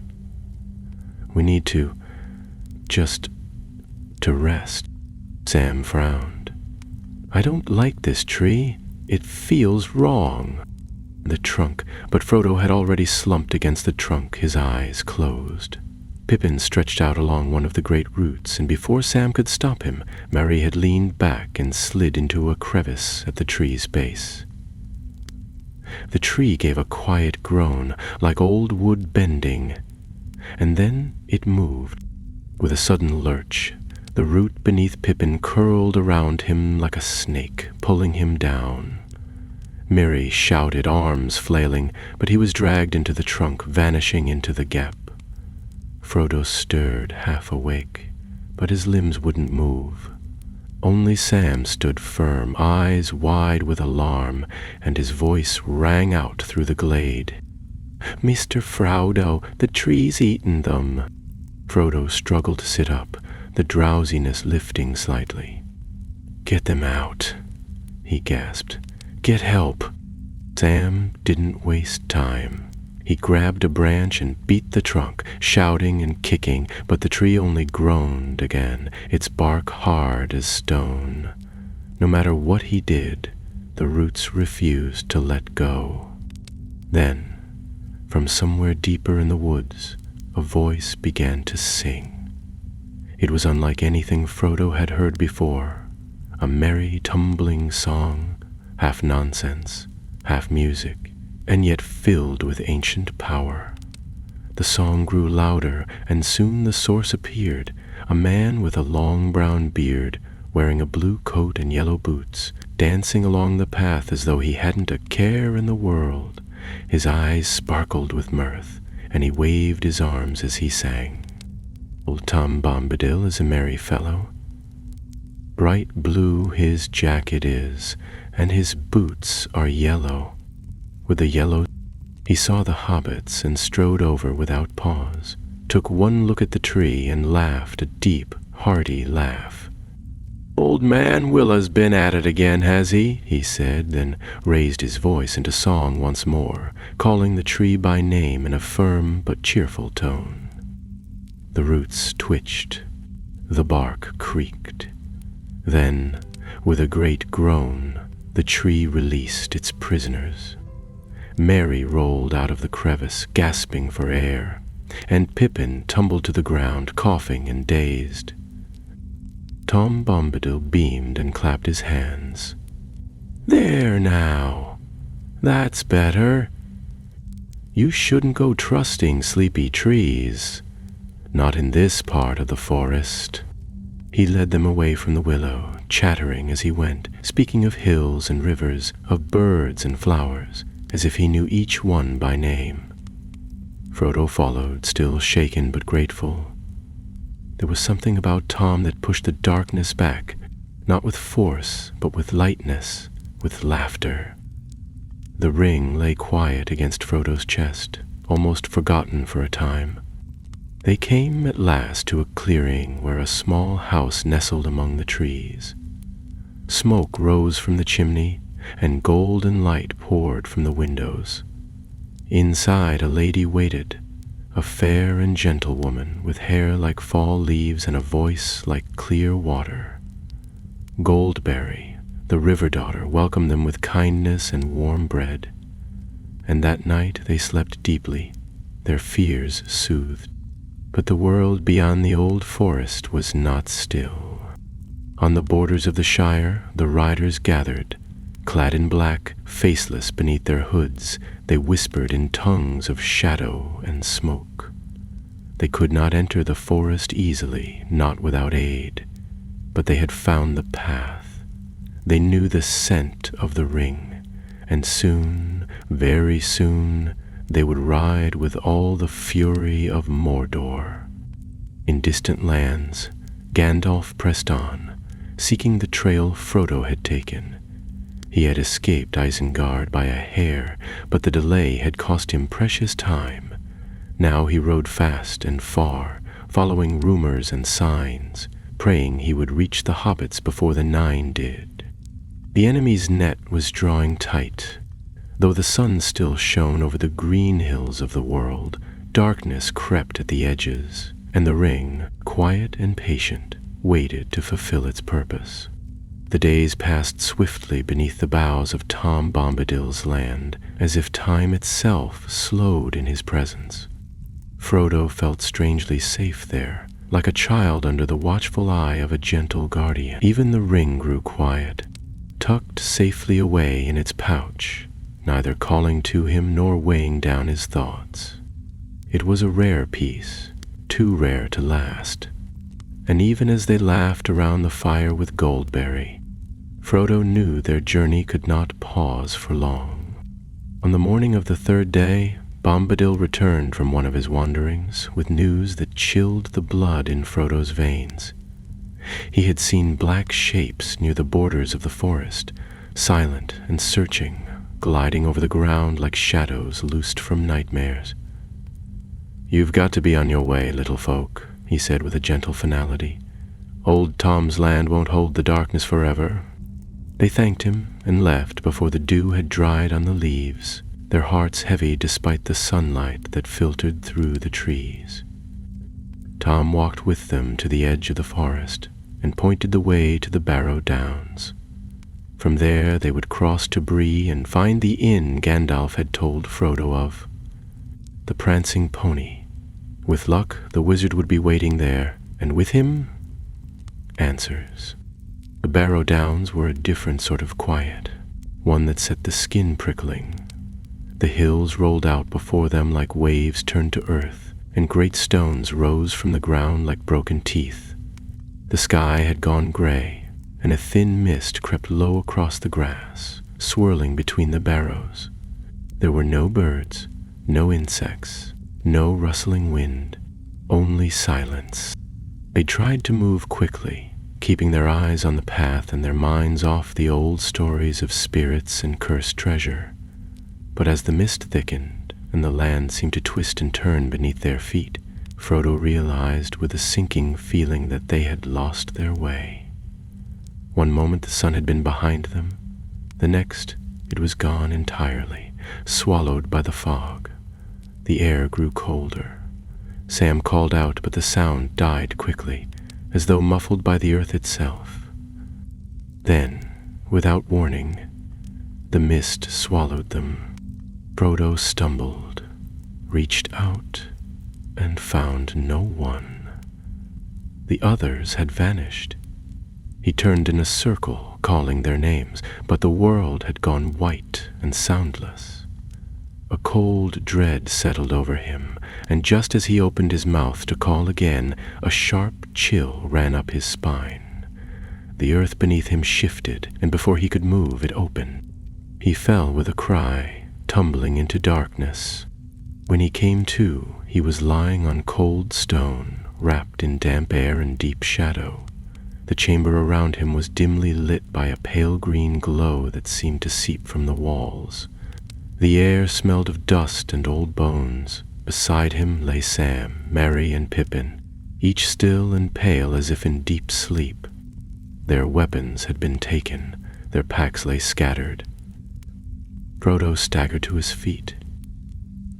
"We need to rest." Sam frowned. "I don't like this tree. It feels wrong." The trunk, but Frodo had already slumped against the trunk, his eyes closed. Pippin stretched out along one of the great roots, and before Sam could stop him, Merry had leaned back and slid into a crevice at the tree's base. The tree gave a quiet groan, like old wood bending, and then it moved. With a sudden lurch, the root beneath Pippin curled around him like a snake, pulling him down. Merry shouted, arms flailing, but he was dragged into the trunk, vanishing into the gap. Frodo stirred, half awake, but his limbs wouldn't move. Only Sam stood firm, eyes wide with alarm, and his voice rang out through the glade. "Mr. Frodo, the tree's eaten them." Frodo struggled to sit up, the drowsiness lifting slightly. "Get them out," he gasped. "Get help." Sam didn't waste time. He grabbed a branch and beat the trunk, shouting and kicking, but the tree only groaned again, its bark hard as stone. No matter what he did, the roots refused to let go. Then, from somewhere deeper in the woods, a voice began to sing. It was unlike anything Frodo had heard before, a merry, tumbling song, half nonsense, half music, and yet filled with ancient power. The song grew louder, and soon the source appeared, a man with a long brown beard, wearing a blue coat and yellow boots, dancing along the path as though he hadn't a care in the world. His eyes sparkled with mirth, and he waved his arms as he sang. "Old Tom Bombadil is a merry fellow. Bright blue his jacket is, and his boots are yellow. With the yellow he saw the hobbits and strode over without pause, took one look at the tree and laughed a deep, hearty laugh. "Old man Willa's been at it again, has he said, then raised his voice into song once more, calling the tree by name in a firm but cheerful tone. The roots twitched, the bark creaked. Then, with a great groan, the tree released its prisoners. Merry rolled out of the crevice, gasping for air, and Pippin tumbled to the ground, coughing and dazed. Tom Bombadil beamed and clapped his hands. "There now! That's better. You shouldn't go trusting sleepy trees. Not in this part of the forest." He led them away from the willow, chattering as he went, speaking of hills and rivers, of birds and flowers, as if he knew each one by name. Frodo followed, still shaken but grateful. There was something about Tom that pushed the darkness back, not with force, but with lightness, with laughter. The ring lay quiet against Frodo's chest, almost forgotten for a time. They came at last to a clearing where a small house nestled among the trees. Smoke rose from the chimney, and golden light poured from the windows. Inside a lady waited, a fair and gentle woman with hair like fall leaves and a voice like clear water. Goldberry, the river daughter, welcomed them with kindness and warm bread. And that night they slept deeply, their fears soothed. But the world beyond the old forest was not still. On the borders of the Shire, the riders gathered. Clad in black, faceless beneath their hoods, they whispered in tongues of shadow and smoke. They could not enter the forest easily, not without aid, but they had found the path. They knew the scent of the ring, and soon, very soon, they would ride with all the fury of Mordor. In distant lands, Gandalf pressed on, seeking the trail Frodo had taken. He had escaped Isengard by a hair, but the delay had cost him precious time. Now he rode fast and far, following rumors and signs, praying he would reach the hobbits before the Nine did. The enemy's net was drawing tight. Though the sun still shone over the green hills of the world, darkness crept at the edges, and the ring, quiet and patient, waited to fulfill its purpose. The days passed swiftly beneath the boughs of Tom Bombadil's land, as if time itself slowed in his presence. Frodo felt strangely safe there, like a child under the watchful eye of a gentle guardian. Even the ring grew quiet, tucked safely away in its pouch, neither calling to him nor weighing down his thoughts. It was a rare piece, too rare to last. And even as they laughed around the fire with Goldberry, Frodo knew their journey could not pause for long. On the morning of the third day, Bombadil returned from one of his wanderings with news that chilled the blood in Frodo's veins. He had seen black shapes near the borders of the forest, silent and searching, gliding over the ground like shadows loosed from nightmares. "You've got to be on your way, little folk," he said with a gentle finality. "Old Tom's land won't hold the darkness forever." They thanked him and left before the dew had dried on the leaves, their hearts heavy despite the sunlight that filtered through the trees. Tom walked with them to the edge of the forest and pointed the way to the Barrow Downs. From there they would cross to Bree and find the inn Gandalf had told Frodo of. The prancing pony. With luck, the wizard would be waiting there, and with him, answers. The Barrow Downs were a different sort of quiet, one that set the skin prickling. The hills rolled out before them like waves turned to earth, and great stones rose from the ground like broken teeth. The sky had gone gray, and a thin mist crept low across the grass, swirling between the barrows. There were no birds, no insects, no rustling wind, only silence. They tried to move quickly, keeping their eyes on the path and their minds off the old stories of spirits and cursed treasure. But as the mist thickened and the land seemed to twist and turn beneath their feet, Frodo realized with a sinking feeling that they had lost their way. One moment the sun had been behind them, the next it was gone entirely, swallowed by the fog. The air grew colder. Sam called out, but the sound died quickly, as though muffled by the earth itself. Then, without warning, the mist swallowed them. Frodo stumbled, reached out, and found no one. The others had vanished. He turned in a circle, calling their names, but the world had gone white and soundless. A cold dread settled over him, and just as he opened his mouth to call again, a sharp chill ran up his spine. The earth beneath him shifted, and before he could move, it opened. He fell with a cry, tumbling into darkness. When he came to, he was lying on cold stone, wrapped in damp air and deep shadow. The chamber around him was dimly lit by a pale green glow that seemed to seep from the walls. The air smelled of dust and old bones. Beside him lay Sam, Merry, and Pippin, each still and pale as if in deep sleep. Their weapons had been taken, their packs lay scattered. Frodo staggered to his feet.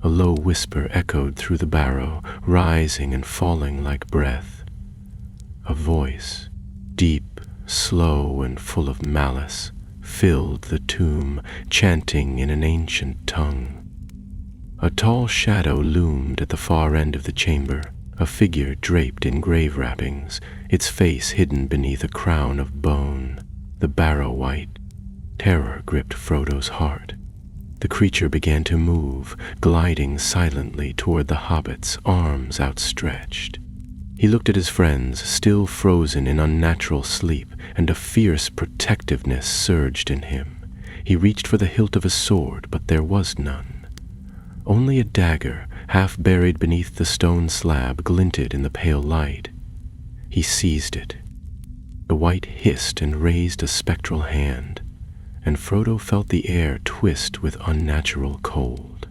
A low whisper echoed through the barrow, rising and falling like breath. A voice, deep, slow, and full of malice, filled the tomb, chanting in an ancient tongue. A tall shadow loomed at the far end of the chamber, a figure draped in grave wrappings, its face hidden beneath a crown of bone, the barrow white. Terror gripped Frodo's heart. The creature began to move, gliding silently toward the hobbits, arms outstretched. He looked at his friends, still frozen in unnatural sleep, and a fierce protectiveness surged in him. He reached for the hilt of a sword, but there was none. Only a dagger, half buried beneath the stone slab, glinted in the pale light. He seized it. The white hissed and raised a spectral hand, and Frodo felt the air twist with unnatural cold.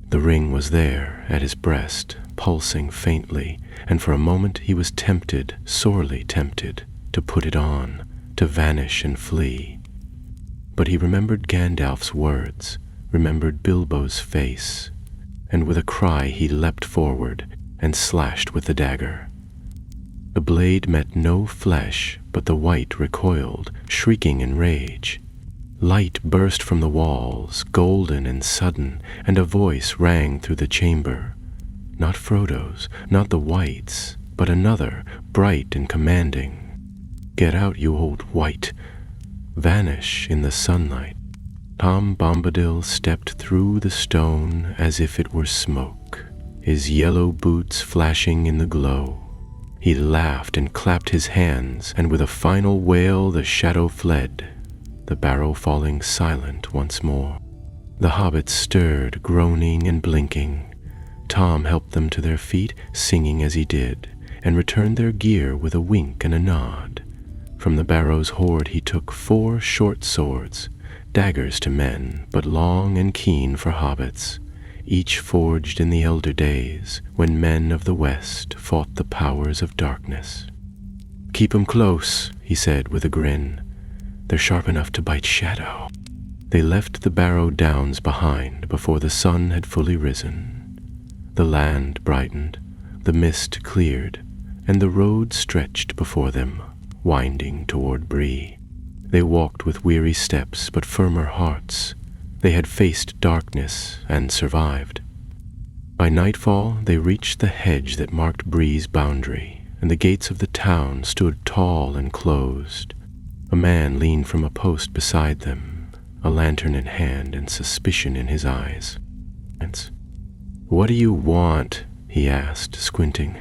The ring was there, at his breast, pulsing faintly, and for a moment he was tempted, sorely tempted, to put it on, to vanish and flee. But he remembered Gandalf's words, remembered Bilbo's face, and with a cry he leapt forward and slashed with the dagger. The blade met no flesh, but the white recoiled, shrieking in rage. Light burst from the walls, golden and sudden, and a voice rang through the chamber. Not Frodo's, not the white's, but another, bright and commanding. "Get out, you old white! Vanish in the sunlight." Tom Bombadil stepped through the stone as if it were smoke, his yellow boots flashing in the glow. He laughed and clapped his hands, and with a final wail the shadow fled, the barrow falling silent once more. The hobbits stirred, groaning and blinking. Tom helped them to their feet, singing as he did, and returned their gear with a wink and a nod. From the barrow's hoard he took 4 short swords, daggers to men, but long and keen for hobbits, each forged in the elder days, when men of the West fought the powers of darkness. "Keep 'em close," he said with a grin. "They're sharp enough to bite shadow." They left the barrow downs behind before the sun had fully risen. The land brightened, the mist cleared, and the road stretched before them, winding toward Bree. They walked with weary steps but firmer hearts. They had faced darkness and survived. By nightfall they reached the hedge that marked Bree's boundary, and the gates of the town stood tall and closed. A man leaned from a post beside them, a lantern in hand and suspicion in his eyes. "What do you want?" he asked, squinting.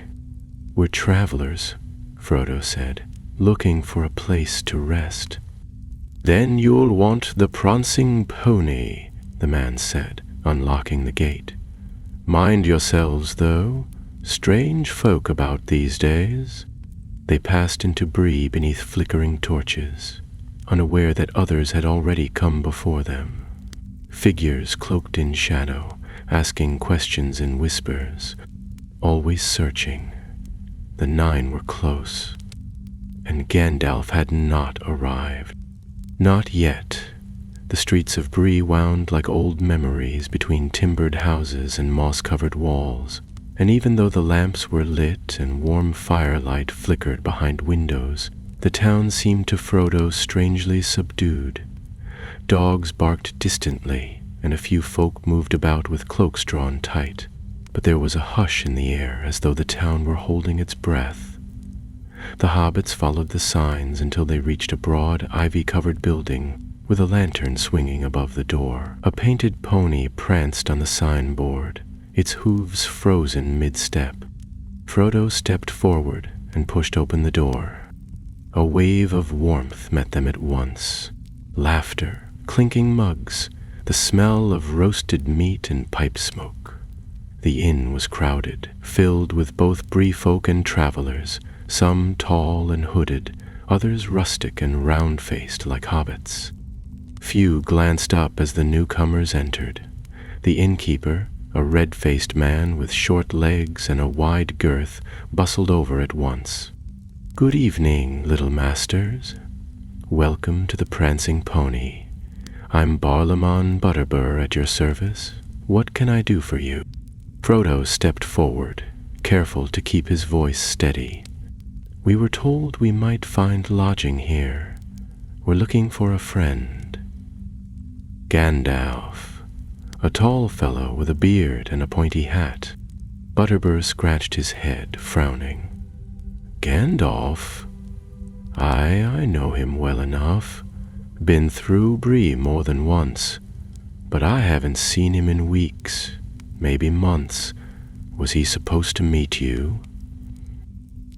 "We're travelers," Frodo said, "looking for a place to rest." "Then you'll want the prancing pony," the man said, unlocking the gate. "Mind yourselves, though. Strange folk about these days." They passed into Bree beneath flickering torches, unaware that others had already come before them. Figures cloaked in shadow, asking questions in whispers, always searching. The 9 were close, and Gandalf had not arrived. Not yet. The streets of Bree wound like old memories between timbered houses and moss-covered walls, and even though the lamps were lit and warm firelight flickered behind windows, the town seemed to Frodo strangely subdued. Dogs barked distantly, and a few folk moved about with cloaks drawn tight, but there was a hush in the air as though the town were holding its breath. The hobbits followed the signs until they reached a broad, ivy-covered building with a lantern swinging above the door. A painted pony pranced on the signboard, its hooves frozen mid-step. Frodo stepped forward and pushed open the door. A wave of warmth met them at once. Laughter, clinking mugs, the smell of roasted meat and pipe smoke. The inn was crowded, filled with both Bree folk and travelers, some tall and hooded, others rustic and round-faced like hobbits. Few glanced up as the newcomers entered. The innkeeper, a red-faced man with short legs and a wide girth, bustled over at once. "Good evening, little masters. Welcome to the Prancing Pony. I'm Barlaamon Butterbur at your service. What can I do for you?" Frodo stepped forward, careful to keep his voice steady. "We were told we might find lodging here. We're looking for a friend." Gandalf, a tall fellow with a beard and a pointy hat. Butterbur scratched his head, frowning. "Gandalf? I know him well enough. Been through Bree more than once, but I haven't seen him in weeks, maybe months. Was he supposed to meet you?"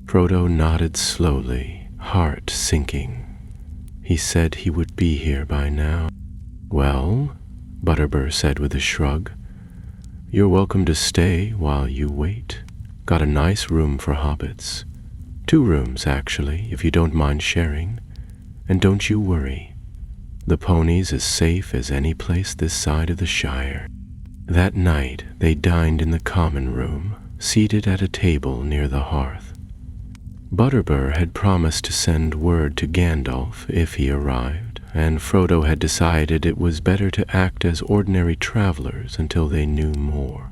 Frodo nodded slowly, heart sinking. He said he would be here by now. "Well," Butterbur said with a shrug, "you're welcome to stay while you wait. Got a nice room for hobbits. 2 rooms, actually, if you don't mind sharing. And don't you worry. The pony's as safe as any place this side of the Shire." That night they dined in the common room, seated at a table near the hearth. Butterbur had promised to send word to Gandalf if he arrived, and Frodo had decided it was better to act as ordinary travelers until they knew more.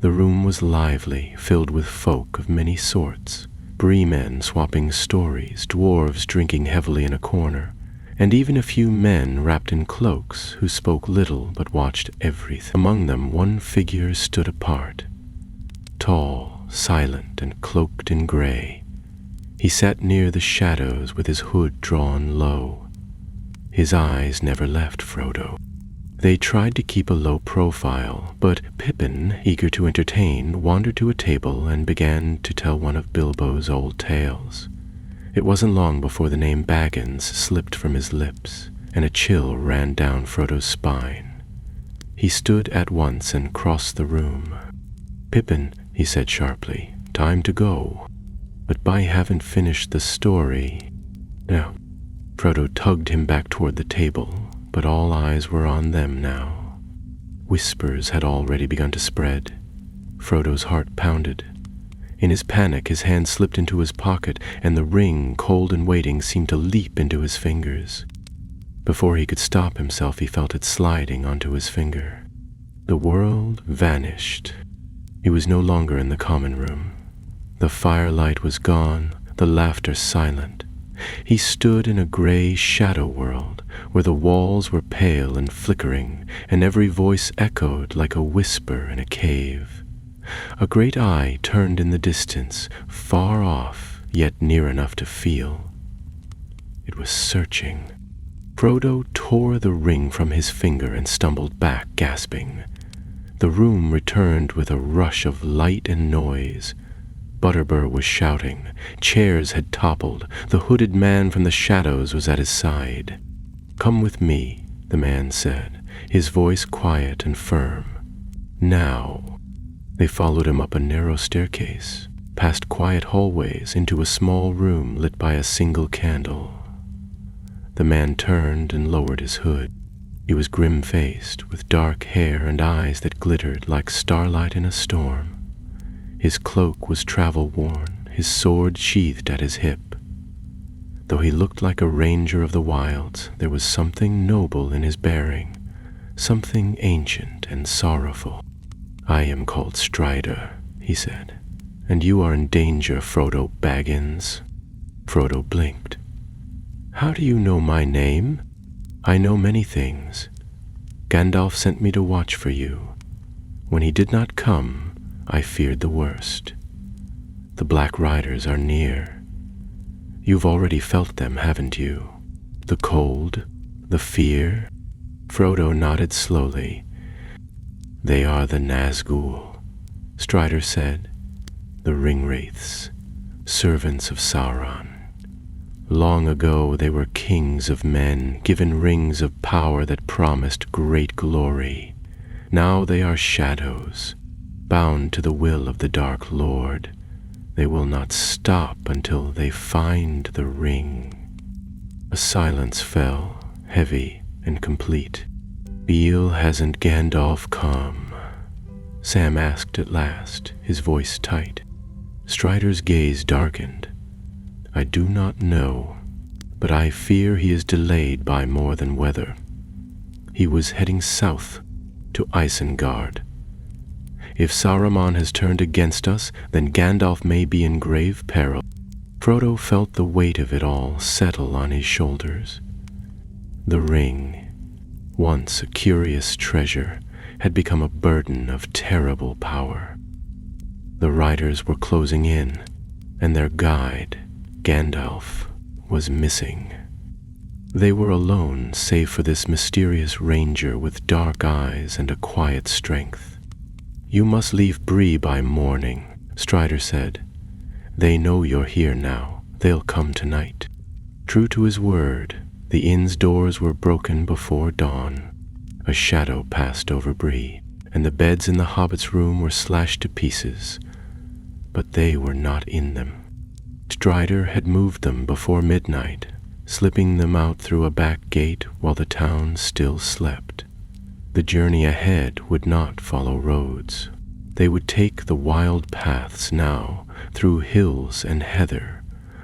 The room was lively, filled with folk of many sorts, Bree men swapping stories, dwarves drinking heavily in a corner, and even a few men wrapped in cloaks who spoke little but watched everything. Among them one figure stood apart, tall, silent, and cloaked in gray. He sat near the shadows with his hood drawn low. His eyes never left Frodo. They tried to keep a low profile, but Pippin, eager to entertain, wandered to a table and began to tell one of Bilbo's old tales. It wasn't long before the name Baggins slipped from his lips, and a chill ran down Frodo's spine. He stood at once and crossed the room. "Pippin," he said sharply, "time to go. But I haven't finished the story." Now, Frodo tugged him back toward the table, but all eyes were on them now. Whispers had already begun to spread. Frodo's heart pounded. In his panic, his hand slipped into his pocket, and the ring, cold and waiting, seemed to leap into his fingers. Before he could stop himself, he felt it sliding onto his finger. The world vanished. He was no longer in the common room. The firelight was gone, the laughter silent. He stood in a gray shadow world, where the walls were pale and flickering, and every voice echoed like a whisper in a cave. A great eye turned in the distance, far off, yet near enough to feel. It was searching. Frodo tore the ring from his finger and stumbled back, gasping. The room returned with a rush of light and noise. Butterbur was shouting. Chairs had toppled. The hooded man from the shadows was at his side. "Come with me," the man said, his voice quiet and firm. "Now." They followed him up a narrow staircase, past quiet hallways, into a small room lit by a single candle. The man turned and lowered his hood. He was grim-faced, with dark hair and eyes that glittered like starlight in a storm. His cloak was travel-worn, his sword sheathed at his hip. Though he looked like a ranger of the wilds, there was something noble in his bearing, something ancient and sorrowful. "I am called Strider," he said, "and you are in danger, Frodo Baggins." Frodo blinked. "How do you know my name?" "I know many things. Gandalf sent me to watch for you. When he did not come, I feared the worst. The Black Riders are near. You've already felt them, haven't you? The cold, the fear? Frodo nodded slowly. They are the Nazgul, Strider said. The Ringwraiths, servants of Sauron. Long ago they were kings of men, given rings of power that promised great glory. Now they are shadows, bound to the will of the Dark Lord. They will not stop until they find the ring. A silence fell, heavy and complete. Feel hasn't Gandalf come? Sam asked at last, his voice tight. Strider's gaze darkened. I do not know, but I fear he is delayed by more than weather. He was heading south to Isengard. If Saruman has turned against us, then Gandalf may be in grave peril. Frodo felt the weight of it all settle on his shoulders. The ring, once a curious treasure, had become a burden of terrible power. The riders were closing in, and their guide, Gandalf, was missing. They were alone save for this mysterious ranger with dark eyes and a quiet strength. You must leave Bree by morning, Strider said. They know you're here now. They'll come tonight. True to his word, the inn's doors were broken before dawn. A shadow passed over Bree, and the beds in the hobbit's room were slashed to pieces. But they were not in them. Strider had moved them before midnight, slipping them out through a back gate while the town still slept. The journey ahead would not follow roads. They would take the wild paths now, through hills and heather,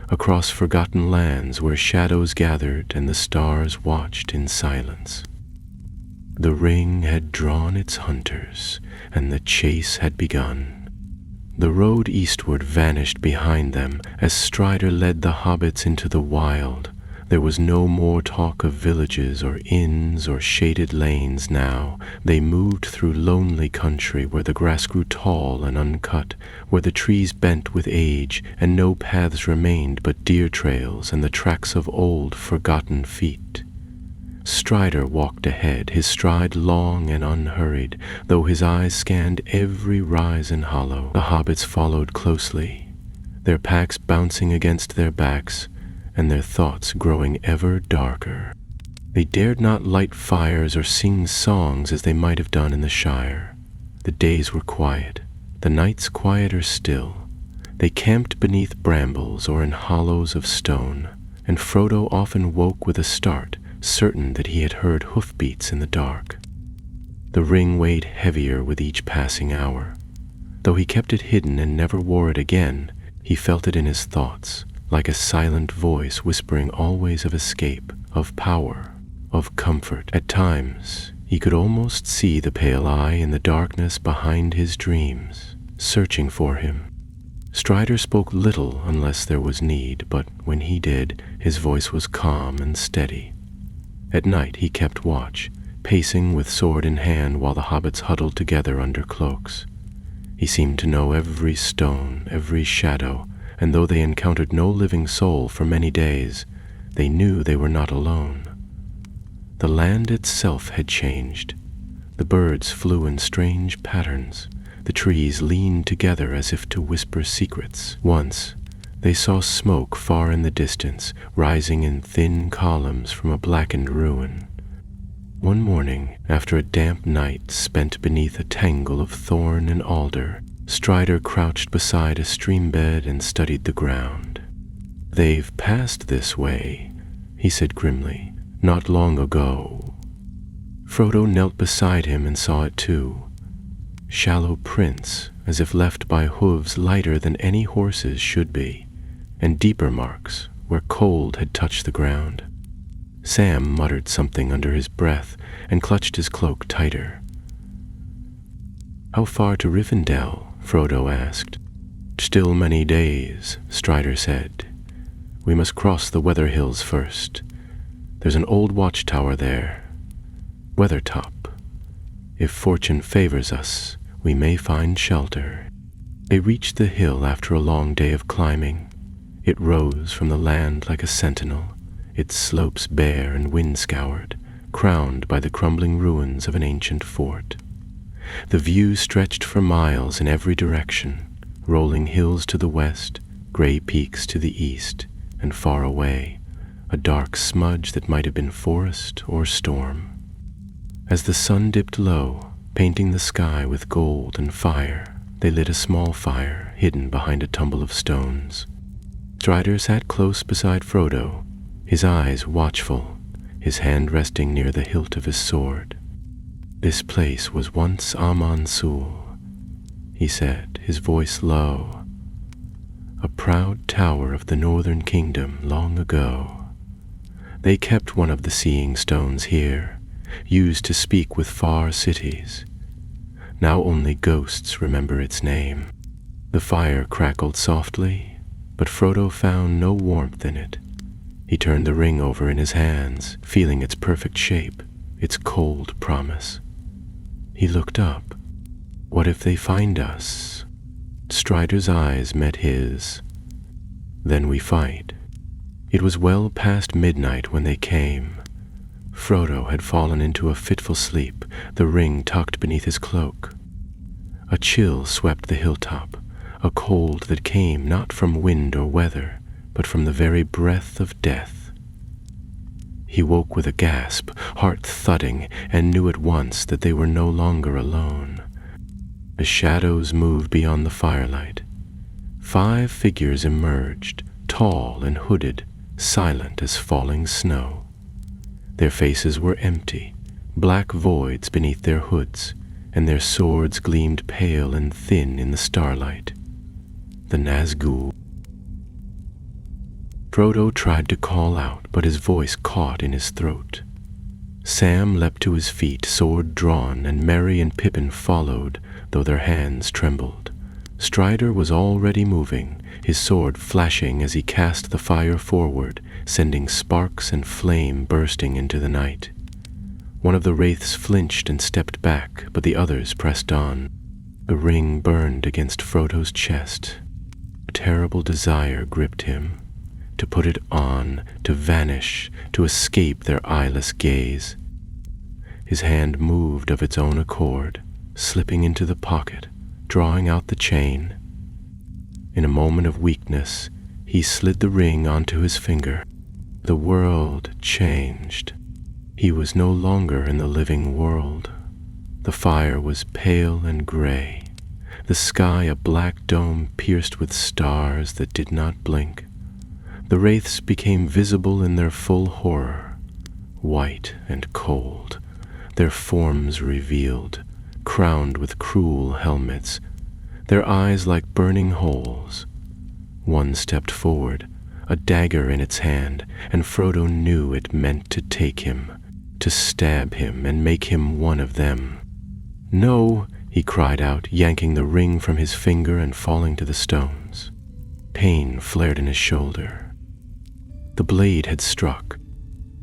across forgotten lands where shadows gathered and the stars watched in silence. The ring had drawn its hunters, and the chase had begun. The road eastward vanished behind them as Strider led the hobbits into the wild. There was no more talk of villages or inns or shaded lanes now. They moved through lonely country where the grass grew tall and uncut, where the trees bent with age, and no paths remained but deer trails and the tracks of old, forgotten feet. Strider walked ahead, his stride long and unhurried, though his eyes scanned every rise and hollow. The hobbits followed closely, their packs bouncing against their backs, and their thoughts growing ever darker. They dared not light fires or sing songs as they might have done in the Shire. The days were quiet, the nights quieter still. They camped beneath brambles or in hollows of stone, and Frodo often woke with a start, certain that he had heard hoofbeats in the dark. The ring weighed heavier with each passing hour. Though he kept it hidden and never wore it again, he felt it in his thoughts, like a silent voice whispering always of escape, of power, of comfort. At times, he could almost see the pale eye in the darkness behind his dreams, searching for him. Strider spoke little unless there was need, but when he did, his voice was calm and steady. At night he kept watch, pacing with sword in hand while the hobbits huddled together under cloaks. He seemed to know every stone, every shadow, and though they encountered no living soul for many days, they knew they were not alone. The land itself had changed. The birds flew in strange patterns. The trees leaned together as if to whisper secrets. Once, they saw smoke far in the distance, rising in thin columns from a blackened ruin. One morning, after a damp night spent beneath a tangle of thorn and alder, Strider crouched beside a stream bed and studied the ground. "They've passed this way," he said grimly, "not long ago." Frodo knelt beside him and saw it too. Shallow prints, as if left by hooves lighter than any horse's should be, and deeper marks where cold had touched the ground. Sam muttered something under his breath and clutched his cloak tighter. "How far to Rivendell?" Frodo asked. "Still many days," Strider said. "We must cross the Weather Hills first. There's an old watchtower there. Weathertop. If fortune favors us, we may find shelter." They reached the hill after a long day of climbing. It rose from the land like a sentinel, its slopes bare and wind-scoured, crowned by the crumbling ruins of an ancient fort. The view stretched for miles in every direction, rolling hills to the west, gray peaks to the east, and far away, a dark smudge that might have been forest or storm. As the sun dipped low, painting the sky with gold and fire, they lit a small fire hidden behind a tumble of stones. Strider sat close beside Frodo, his eyes watchful, his hand resting near the hilt of his sword. "This place was once Aman-Sul," he said, his voice low. "A proud tower of the northern kingdom long ago. They kept one of the seeing stones here, used to speak with far cities. Now only ghosts remember its name." The fire crackled softly, but Frodo found no warmth in it. He turned the ring over in his hands, feeling its perfect shape, its cold promise. He looked up. "What if they find us?" Strider's eyes met his. "Then we fight." It was well past midnight when they came. Frodo had fallen into a fitful sleep, the ring tucked beneath his cloak. A chill swept the hilltop, a cold that came not from wind or weather, but from the very breath of death. He woke with a gasp, heart thudding, and knew at once that they were no longer alone. The shadows moved beyond the firelight. 5 figures emerged, tall and hooded, silent as falling snow. Their faces were empty, black voids beneath their hoods, and their swords gleamed pale and thin in the starlight. The Nazgûl. Frodo tried to call out, but his voice caught in his throat. Sam leapt to his feet, sword drawn, and Merry and Pippin followed, though their hands trembled. Strider was already moving, his sword flashing as he cast the fire forward, sending sparks and flame bursting into the night. One of the wraiths flinched and stepped back, but the others pressed on. The ring burned against Frodo's chest. A terrible desire gripped him. To put it on, to vanish, to escape their eyeless gaze. His hand moved of its own accord, slipping into the pocket, drawing out the chain. In a moment of weakness, he slid the ring onto his finger. The world changed. He was no longer in the living world. The fire was pale and gray, the sky a black dome pierced with stars that did not blink. The wraiths became visible in their full horror, white and cold, their forms revealed, crowned with cruel helmets, their eyes like burning holes. One stepped forward, a dagger in its hand, and Frodo knew it meant to take him, to stab him and make him one of them. "No!" he cried out, yanking the ring from his finger and falling to the stones. Pain flared in his shoulder. The blade had struck.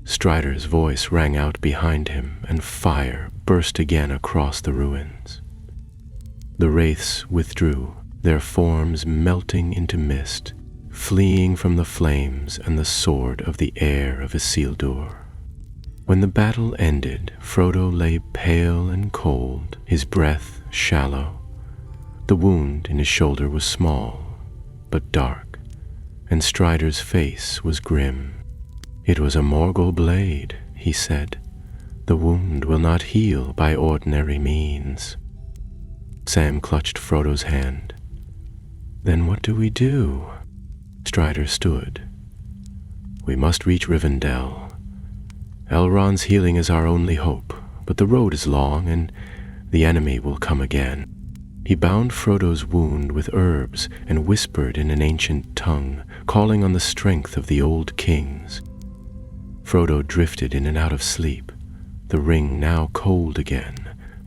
Strider's voice rang out behind him, and fire burst again across the ruins. The wraiths withdrew, their forms melting into mist, fleeing from the flames and the sword of the heir of Isildur. When the battle ended, Frodo lay pale and cold, his breath shallow. The wound in his shoulder was small, but dark, and Strider's face was grim. "It was a Morgul blade," he said. "The wound will not heal by ordinary means." Sam clutched Frodo's hand. "Then what do we do?" Strider stood. "We must reach Rivendell. Elrond's healing is our only hope, but the road is long, and the enemy will come again." He bound Frodo's wound with herbs and whispered in an ancient tongue, calling on the strength of the old kings. Frodo drifted in and out of sleep, the ring now cold again,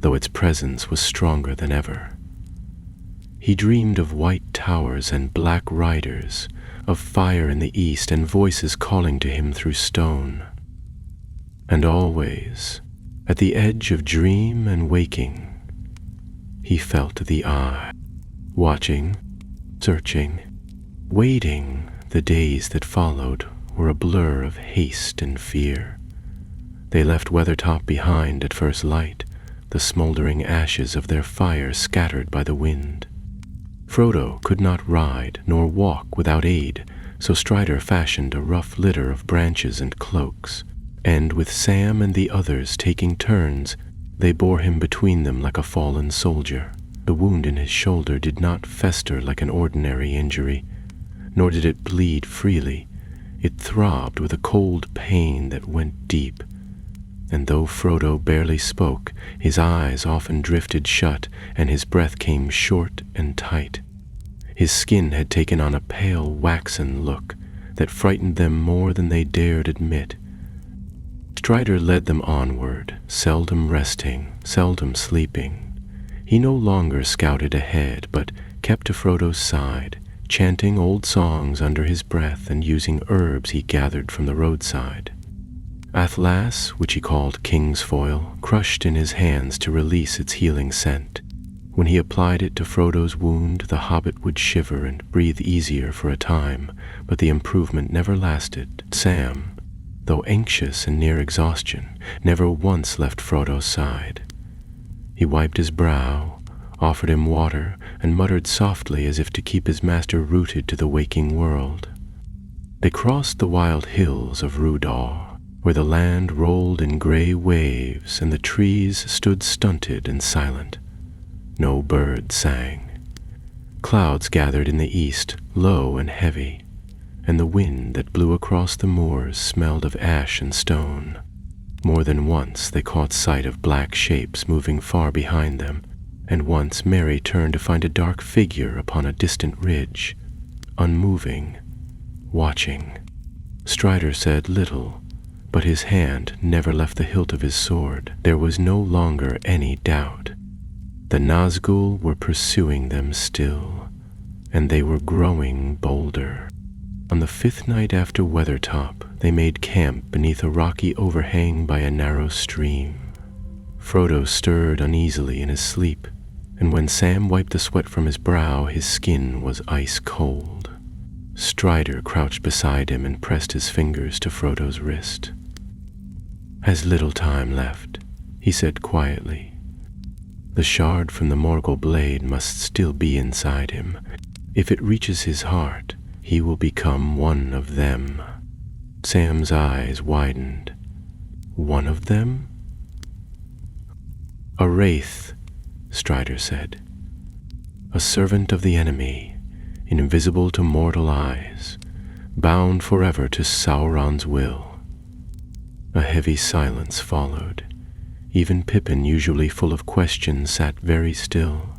though its presence was stronger than ever. He dreamed of white towers and black riders, of fire in the east and voices calling to him through stone. And always, at the edge of dream and waking, he felt the eye, watching, searching, waiting The days that followed were a blur of haste and fear. They left Weathertop behind at first light, the smoldering ashes of their fire scattered by the wind. Frodo could not ride nor walk without aid, so Strider fashioned a rough litter of branches and cloaks, and with Sam and the others taking turns, they bore him between them like a fallen soldier. The wound in his shoulder did not fester like an ordinary injury, nor did it bleed freely. It throbbed with a cold pain that went deep, and though Frodo barely spoke, his eyes often drifted shut, and his breath came short and tight. His skin had taken on a pale, waxen look that frightened them more than they dared admit. Strider led them onward, seldom resting, seldom sleeping. He no longer scouted ahead, but kept to Frodo's side, chanting old songs under his breath and using herbs he gathered from the roadside. Athlas, which he called Kingsfoil, crushed in his hands to release its healing scent. When he applied it to Frodo's wound, the hobbit would shiver and breathe easier for a time, but the improvement never lasted. Sam, though anxious and near exhaustion, never once left Frodo's side. He wiped his brow, offered him water, and muttered softly as if to keep his master rooted to the waking world. They crossed the wild hills of Rhudaur, where the land rolled in gray waves and the trees stood stunted and silent. No bird sang. Clouds gathered in the east, low and heavy, and the wind that blew across the moors smelled of ash and stone. More than once they caught sight of black shapes moving far behind them, and once Merry turned to find a dark figure upon a distant ridge, unmoving, watching. Strider said little, but his hand never left the hilt of his sword. There was no longer any doubt. The Nazgul were pursuing them still, and they were growing bolder. On the 5th night after Weathertop, they made camp beneath a rocky overhang by a narrow stream. Frodo stirred uneasily in his sleep, and when Sam wiped the sweat from his brow, his skin was ice cold. Strider crouched beside him and pressed his fingers to Frodo's wrist. "Has little time left," he said quietly. "The shard from the Morgul blade must still be inside him. If it reaches his heart, he will become one of them." Sam's eyes widened. "One of them?" "A wraith," Strider said. "A servant of the enemy, invisible to mortal eyes, bound forever to Sauron's will." A heavy silence followed. Even Pippin, usually full of questions, sat very still.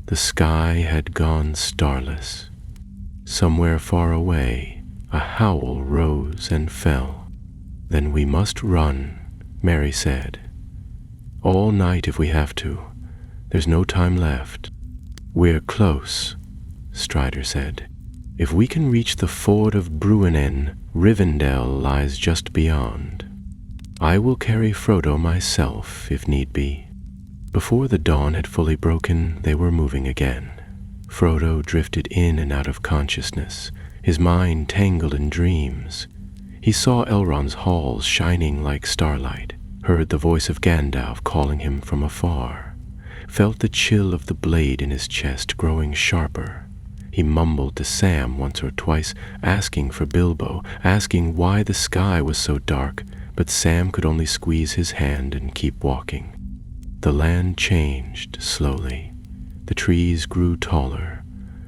The sky had gone starless. Somewhere far away, a howl rose and fell. "Then we must run," Merry said. "All night if we have to. There's no time left." "We're close," Strider said. "If we can reach the ford of Bruinen, Rivendell lies just beyond. I will carry Frodo myself, if need be." Before the dawn had fully broken, they were moving again. Frodo drifted in and out of consciousness, his mind tangled in dreams. He saw Elrond's halls shining like starlight, heard the voice of Gandalf calling him from afar, felt the chill of the blade in his chest growing sharper. He mumbled to Sam once or twice, asking for Bilbo, asking why the sky was so dark, but Sam could only squeeze his hand and keep walking. The land changed slowly. The trees grew taller,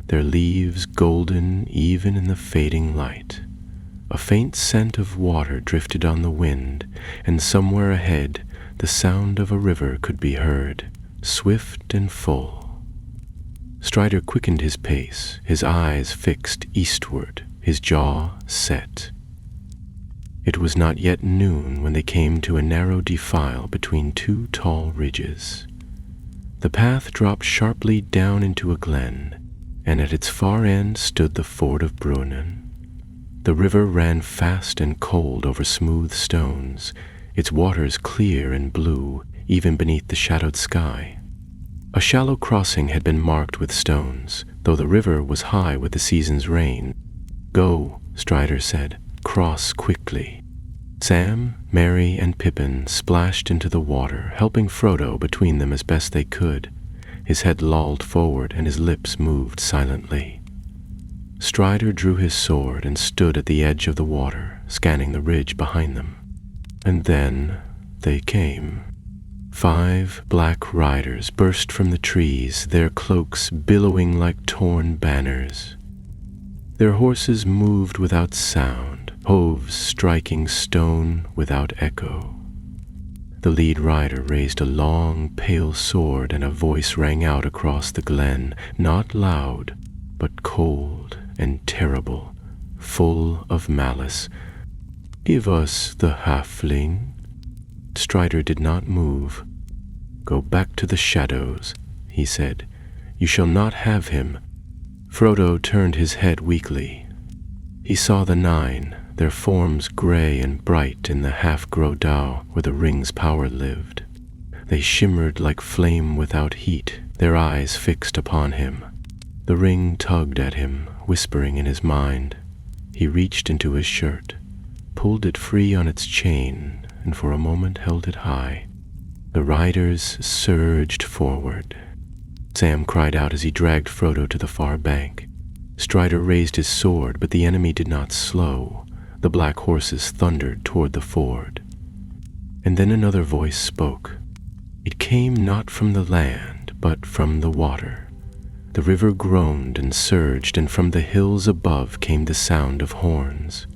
their leaves golden even in the fading light. A faint scent of water drifted on the wind, and somewhere ahead the sound of a river could be heard, swift and full. Strider quickened his pace, his eyes fixed eastward, his jaw set. It was not yet noon when they came to a narrow defile between two tall ridges. The path dropped sharply down into a glen, and at its far end stood the ford of Bruinen. The river ran fast and cold over smooth stones, its waters clear and blue, even beneath the shadowed sky. A shallow crossing had been marked with stones, though the river was high with the season's rain. "Go," Strider said. "Cross quickly." Sam, Merry, and Pippin splashed into the water, helping Frodo between them as best they could. His head lolled forward and his lips moved silently. Strider drew his sword and stood at the edge of the water, scanning the ridge behind them. And then they came. 5 black riders burst from the trees, their cloaks billowing like torn banners. Their horses moved without sound, hooves striking stone without echo. The lead rider raised a long, pale sword, and a voice rang out across the glen, not loud, but cold and terrible, full of malice. "Give us the halfling." Strider did not move. "Go back to the shadows," he said. "You shall not have him." Frodo turned his head weakly. He saw the 9, their forms gray and bright in the half-Grodau where the ring's power lived. They shimmered like flame without heat, their eyes fixed upon him. The ring tugged at him, whispering in his mind. He reached into his shirt, pulled it free on its chain, and for a moment held it high. The riders surged forward. Sam cried out as he dragged Frodo to the far bank. Strider raised his sword, but the enemy did not slow. The black horses thundered toward the ford. And then another voice spoke. It came not from the land, but from the water. The river groaned and surged, and from the hills above came the sound of horns.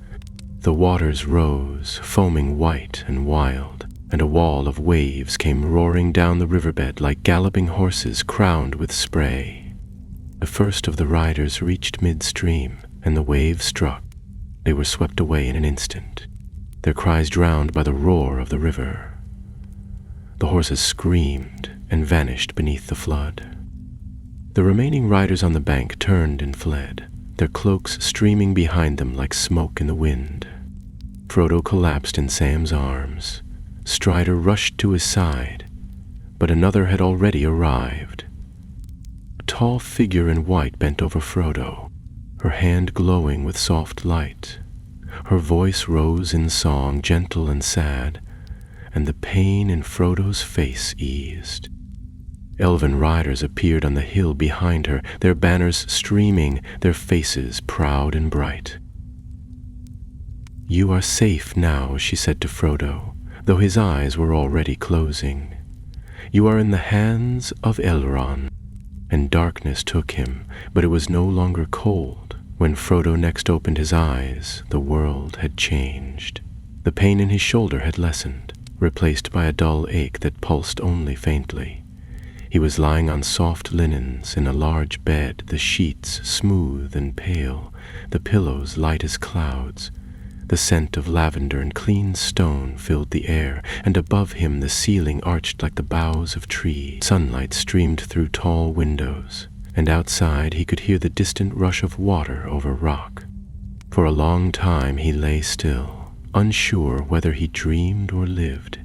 The waters rose, foaming white and wild, and a wall of waves came roaring down the riverbed like galloping horses crowned with spray. The first of the riders reached midstream, and the wave struck. They were swept away in an instant, their cries drowned by the roar of the river. The horses screamed and vanished beneath the flood. The remaining riders on the bank turned and fled, their cloaks streaming behind them like smoke in the wind. Frodo collapsed in Sam's arms. Strider rushed to his side, but another had already arrived. A tall figure in white bent over Frodo, her hand glowing with soft light. Her voice rose in song, gentle and sad, and the pain in Frodo's face eased. Elven riders appeared on the hill behind her, their banners streaming, their faces proud and bright. "You are safe now," she said to Frodo, though his eyes were already closing. "You are in the hands of Elrond." And darkness took him, but it was no longer cold. When Frodo next opened his eyes, the world had changed. The pain in his shoulder had lessened, replaced by a dull ache that pulsed only faintly. He was lying on soft linens in a large bed, the sheets smooth and pale, the pillows light as clouds. The scent of lavender and clean stone filled the air, and above him the ceiling arched like the boughs of trees. Sunlight streamed through tall windows, and outside he could hear the distant rush of water over rock. For a long time he lay still, unsure whether he dreamed or lived.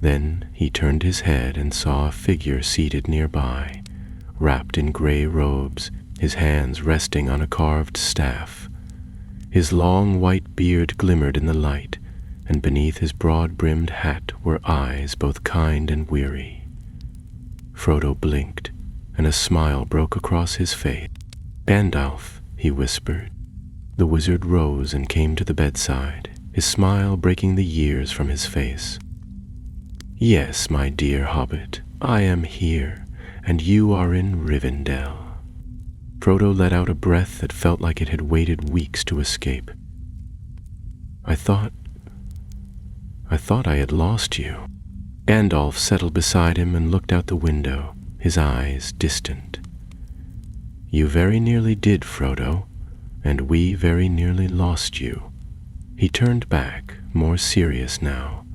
Then he turned his head and saw a figure seated nearby, wrapped in gray robes, his hands resting on a carved staff. His long white beard glimmered in the light, and beneath his broad-brimmed hat were eyes both kind and weary. Frodo blinked, and a smile broke across his face. "Gandalf," he whispered. The wizard rose and came to the bedside, his smile breaking the years from his face. "Yes, my dear hobbit, I am here, and you are in Rivendell." Frodo let out a breath that felt like it had waited weeks to escape. I thought I had lost you." Gandalf settled beside him and looked out the window, his eyes distant. "You very nearly did, Frodo, and we very nearly lost you." He turned back, more serious now.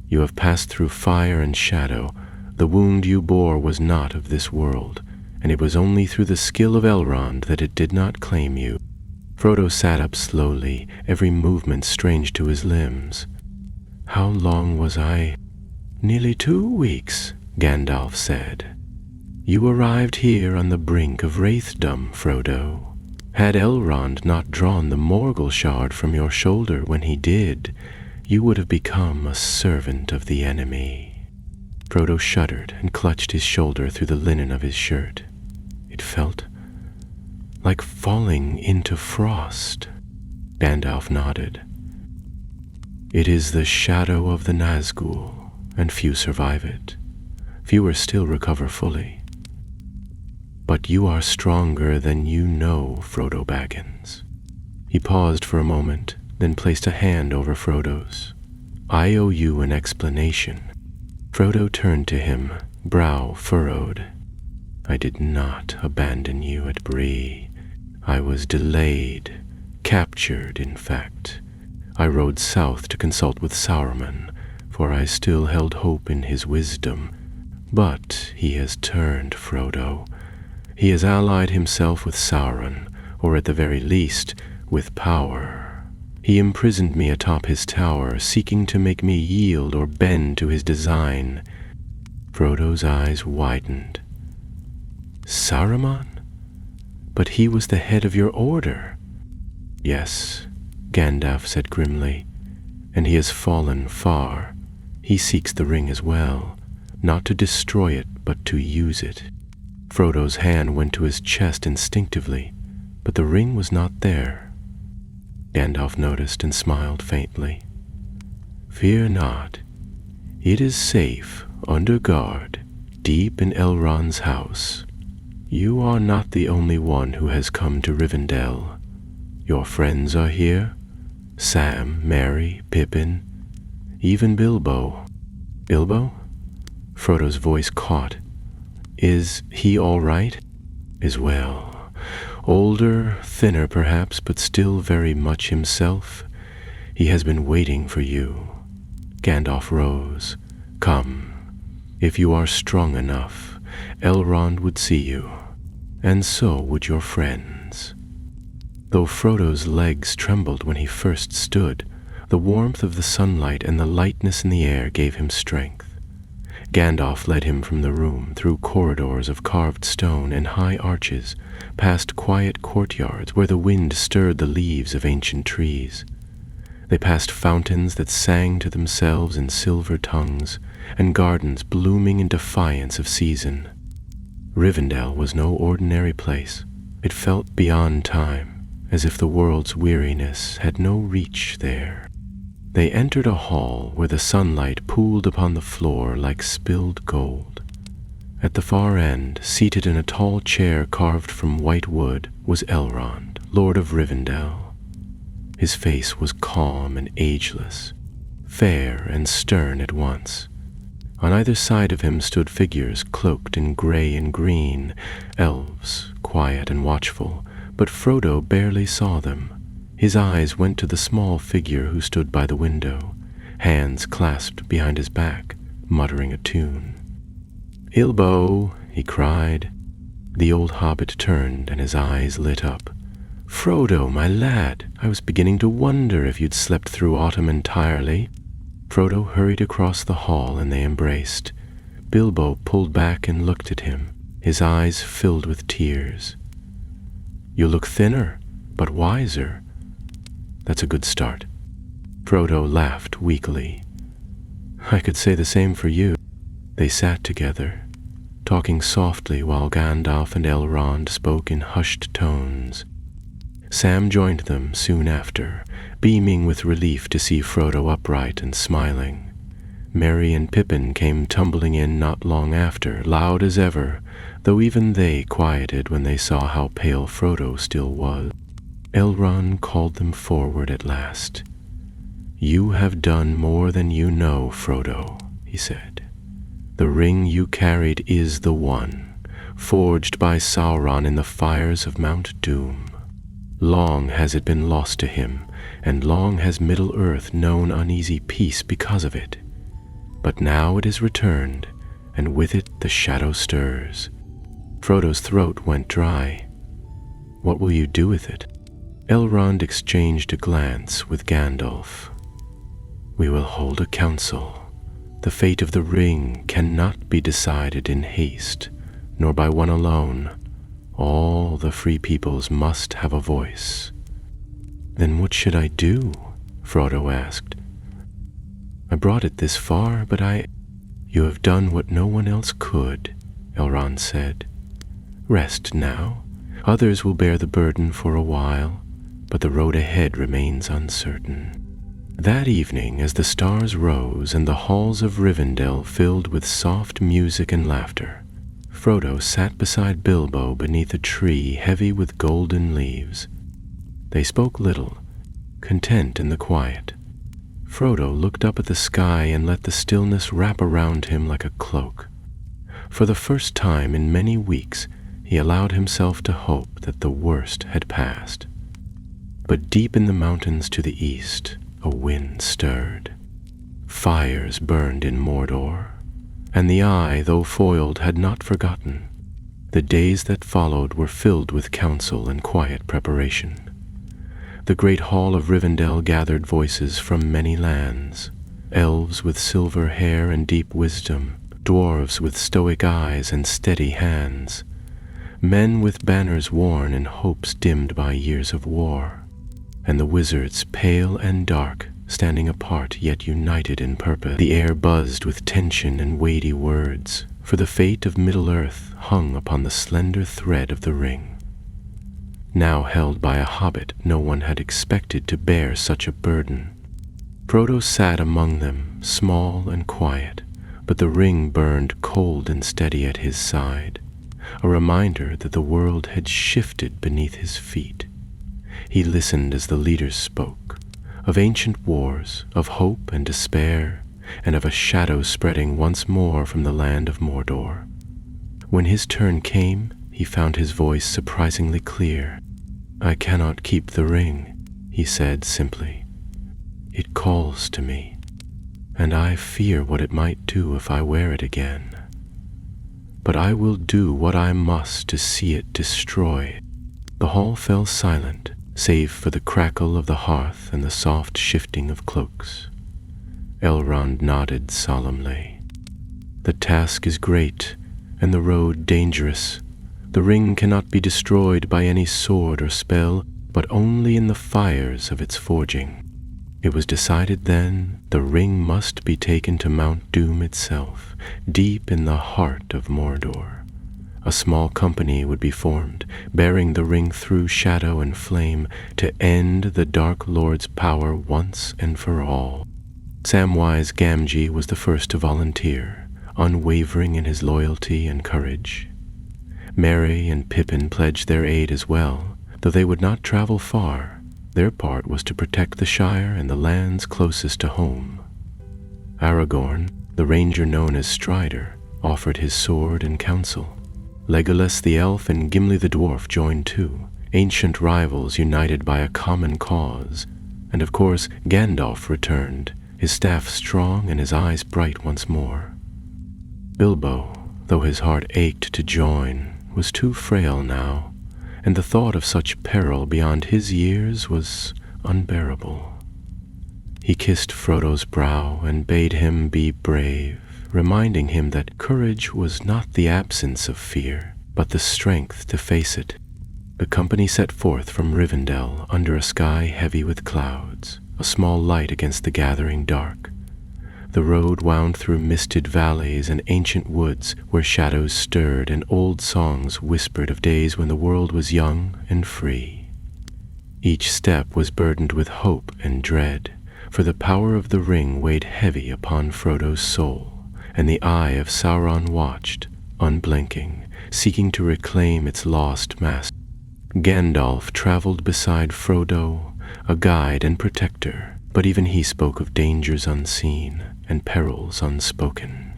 "You have passed through fire and shadow. The wound you bore was not of this world, and it was only through the skill of Elrond that it did not claim you." Frodo sat up slowly, every movement strange to his limbs. "How long was I?" "Nearly 2 weeks," Gandalf said. "You arrived here on the brink of Wraithdom, Frodo. Had Elrond not drawn the Morgul shard from your shoulder when he did, you would have become a servant of the enemy." Frodo shuddered and clutched his shoulder through the linen of his shirt. It felt like falling into frost. Gandalf nodded. "It is the shadow of the Nazgul, and few survive it. Fewer still recover fully. But you are stronger than you know, Frodo Baggins." He paused for a moment, then placed a hand over Frodo's. "I owe you an explanation." Frodo turned to him, brow furrowed. "I did not abandon you at Bree. I was delayed, captured, in fact. I rode south to consult with Sauron, for I still held hope in his wisdom. But he has turned, Frodo. He has allied himself with Sauron, or at the very least, with power. He imprisoned me atop his tower, seeking to make me yield or bend to his design." Frodo's eyes widened. "Saruman? But he was the head of your order." "Yes," Gandalf said grimly, "and he has fallen far. He seeks the ring as well, not to destroy it, but to use it." Frodo's hand went to his chest instinctively, but the ring was not there. Gandalf noticed and smiled faintly. "Fear not. It is safe, under guard, deep in Elrond's house. You are not the only one who has come to Rivendell. Your friends are here. Sam, Merry, Pippin, even Bilbo." "Bilbo?" Frodo's voice caught. "Is he all right?" "Is well. Older, thinner perhaps, but still very much himself. He has been waiting for you." Gandalf rose. "Come. If you are strong enough, Elrond would see you, and so would your friends." Though Frodo's legs trembled when he first stood, the warmth of the sunlight and the lightness in the air gave him strength. Gandalf led him from the room through corridors of carved stone and high arches, past quiet courtyards where the wind stirred the leaves of ancient trees. They passed fountains that sang to themselves in silver tongues, and gardens blooming in defiance of season. Rivendell was no ordinary place. It felt beyond time, as if the world's weariness had no reach there. They entered a hall where the sunlight pooled upon the floor like spilled gold. At the far end, seated in a tall chair carved from white wood, was Elrond, Lord of Rivendell. His face was calm and ageless, fair and stern at once. On either side of him stood figures cloaked in gray and green, elves, quiet and watchful, but Frodo barely saw them. His eyes went to the small figure who stood by the window, hands clasped behind his back, muttering a tune. "Bilbo!" he cried. The old hobbit turned and his eyes lit up. "Frodo, my lad, I was beginning to wonder if you'd slept through autumn entirely." Frodo hurried across the hall and they embraced. Bilbo pulled back and looked at him, his eyes filled with tears. "You look thinner, but wiser." "That's a good start." Frodo laughed weakly. "I could say the same for you." They sat together, talking softly while Gandalf and Elrond spoke in hushed tones. Sam joined them soon after, beaming with relief to see Frodo upright and smiling. Merry and Pippin came tumbling in not long after, loud as ever, though even they quieted when they saw how pale Frodo still was. Elrond called them forward at last. "You have done more than you know, Frodo," he said. "The ring you carried is the one, forged by Sauron in the fires of Mount Doom. Long has it been lost to him, and long has Middle-earth known uneasy peace because of it. But now it is returned, and with it the shadow stirs." Frodo's throat went dry. "What will you do with it?" Elrond exchanged a glance with Gandalf. "We will hold a council. The fate of the ring cannot be decided in haste, nor by one alone. All the free peoples must have a voice. Then what should I do? Frodo asked. I brought it this far, but You have done what no one else could, Elrond said. Rest now. Others will bear the burden for a while, but the road ahead remains uncertain. That evening, as the stars rose and the halls of Rivendell filled with soft music and laughter, Frodo sat beside Bilbo beneath a tree heavy with golden leaves. They spoke little, content in the quiet. Frodo looked up at the sky and let the stillness wrap around him like a cloak. For the first time in many weeks, he allowed himself to hope that the worst had passed. But deep in the mountains to the east, a wind stirred. Fires burned in Mordor, and the eye, though foiled, had not forgotten. The days that followed were filled with counsel and quiet preparation. The great hall of Rivendell gathered voices from many lands, elves with silver hair and deep wisdom, dwarves with stoic eyes and steady hands, men with banners worn and hopes dimmed by years of war, and the wizards pale and dark, standing apart yet united in purpose. The air buzzed with tension and weighty words, for the fate of Middle-earth hung upon the slender thread of the ring. Now held by a hobbit, no one had expected to bear such a burden. Frodo sat among them, small and quiet, but the ring burned cold and steady at his side, a reminder that the world had shifted beneath his feet. He listened as the leaders spoke, of ancient wars, of hope and despair, and of a shadow spreading once more from the land of Mordor. When his turn came, he found his voice surprisingly clear. I cannot keep the ring, he said simply. It calls to me, and I fear what it might do if I wear it again. But I will do what I must to see it destroyed. The hall fell silent, save for the crackle of the hearth and the soft shifting of cloaks. Elrond nodded solemnly. The task is great, and the road dangerous. The ring cannot be destroyed by any sword or spell, but only in the fires of its forging. It was decided then the ring must be taken to Mount Doom itself, deep in the heart of Mordor. A small company would be formed, bearing the ring through shadow and flame to end the Dark Lord's power once and for all. Samwise Gamgee was the first to volunteer, unwavering in his loyalty and courage. Merry and Pippin pledged their aid as well, though they would not travel far. Their part was to protect the Shire and the lands closest to home. Aragorn, the ranger known as Strider, offered his sword and counsel. Legolas the elf and Gimli the dwarf joined too, ancient rivals united by a common cause. And of course Gandalf returned, his staff strong and his eyes bright once more. Bilbo, though his heart ached to join, was too frail now, and the thought of such peril beyond his years was unbearable. He kissed Frodo's brow and bade him be brave, reminding him that courage was not the absence of fear, but the strength to face it. The company set forth from Rivendell under a sky heavy with clouds, a small light against the gathering dark. The road wound through misted valleys and ancient woods where shadows stirred and old songs whispered of days when the world was young and free. Each step was burdened with hope and dread, for the power of the ring weighed heavy upon Frodo's soul, and the eye of Sauron watched, unblinking, seeking to reclaim its lost master. Gandalf traveled beside Frodo, a guide and protector, but even he spoke of dangers unseen and perils unspoken.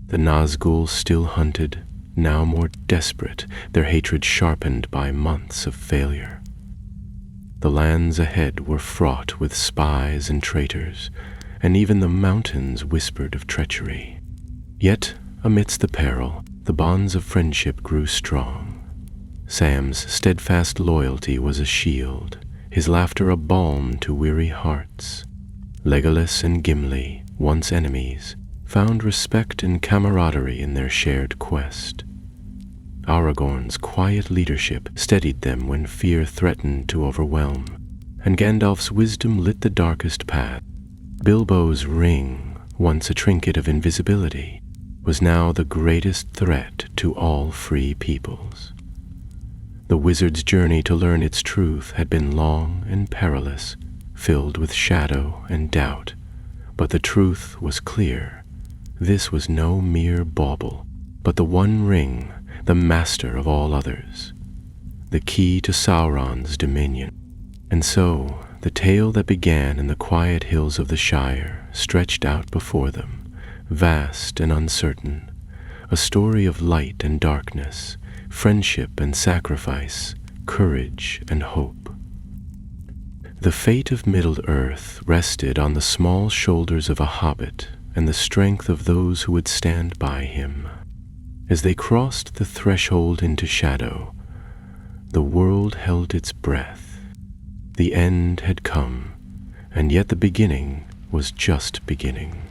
The Nazgûl still hunted, now more desperate, their hatred sharpened by months of failure. The lands ahead were fraught with spies and traitors, and even the mountains whispered of treachery. Yet, amidst the peril, the bonds of friendship grew strong. Sam's steadfast loyalty was a shield, his laughter a balm to weary hearts. Legolas and Gimli, once enemies, found respect and camaraderie in their shared quest. Aragorn's quiet leadership steadied them when fear threatened to overwhelm, and Gandalf's wisdom lit the darkest path. Bilbo's ring, once a trinket of invisibility, was now the greatest threat to all free peoples. The wizard's journey to learn its truth had been long and perilous, filled with shadow and doubt, but the truth was clear. This was no mere bauble, but the One Ring, the master of all others, the key to Sauron's dominion. And so, the tale that began in the quiet hills of the Shire stretched out before them, vast and uncertain, a story of light and darkness, friendship and sacrifice, courage and hope. The fate of Middle-earth rested on the small shoulders of a hobbit and the strength of those who would stand by him. As they crossed the threshold into shadow, the world held its breath. The end had come, and yet the beginning was just beginning.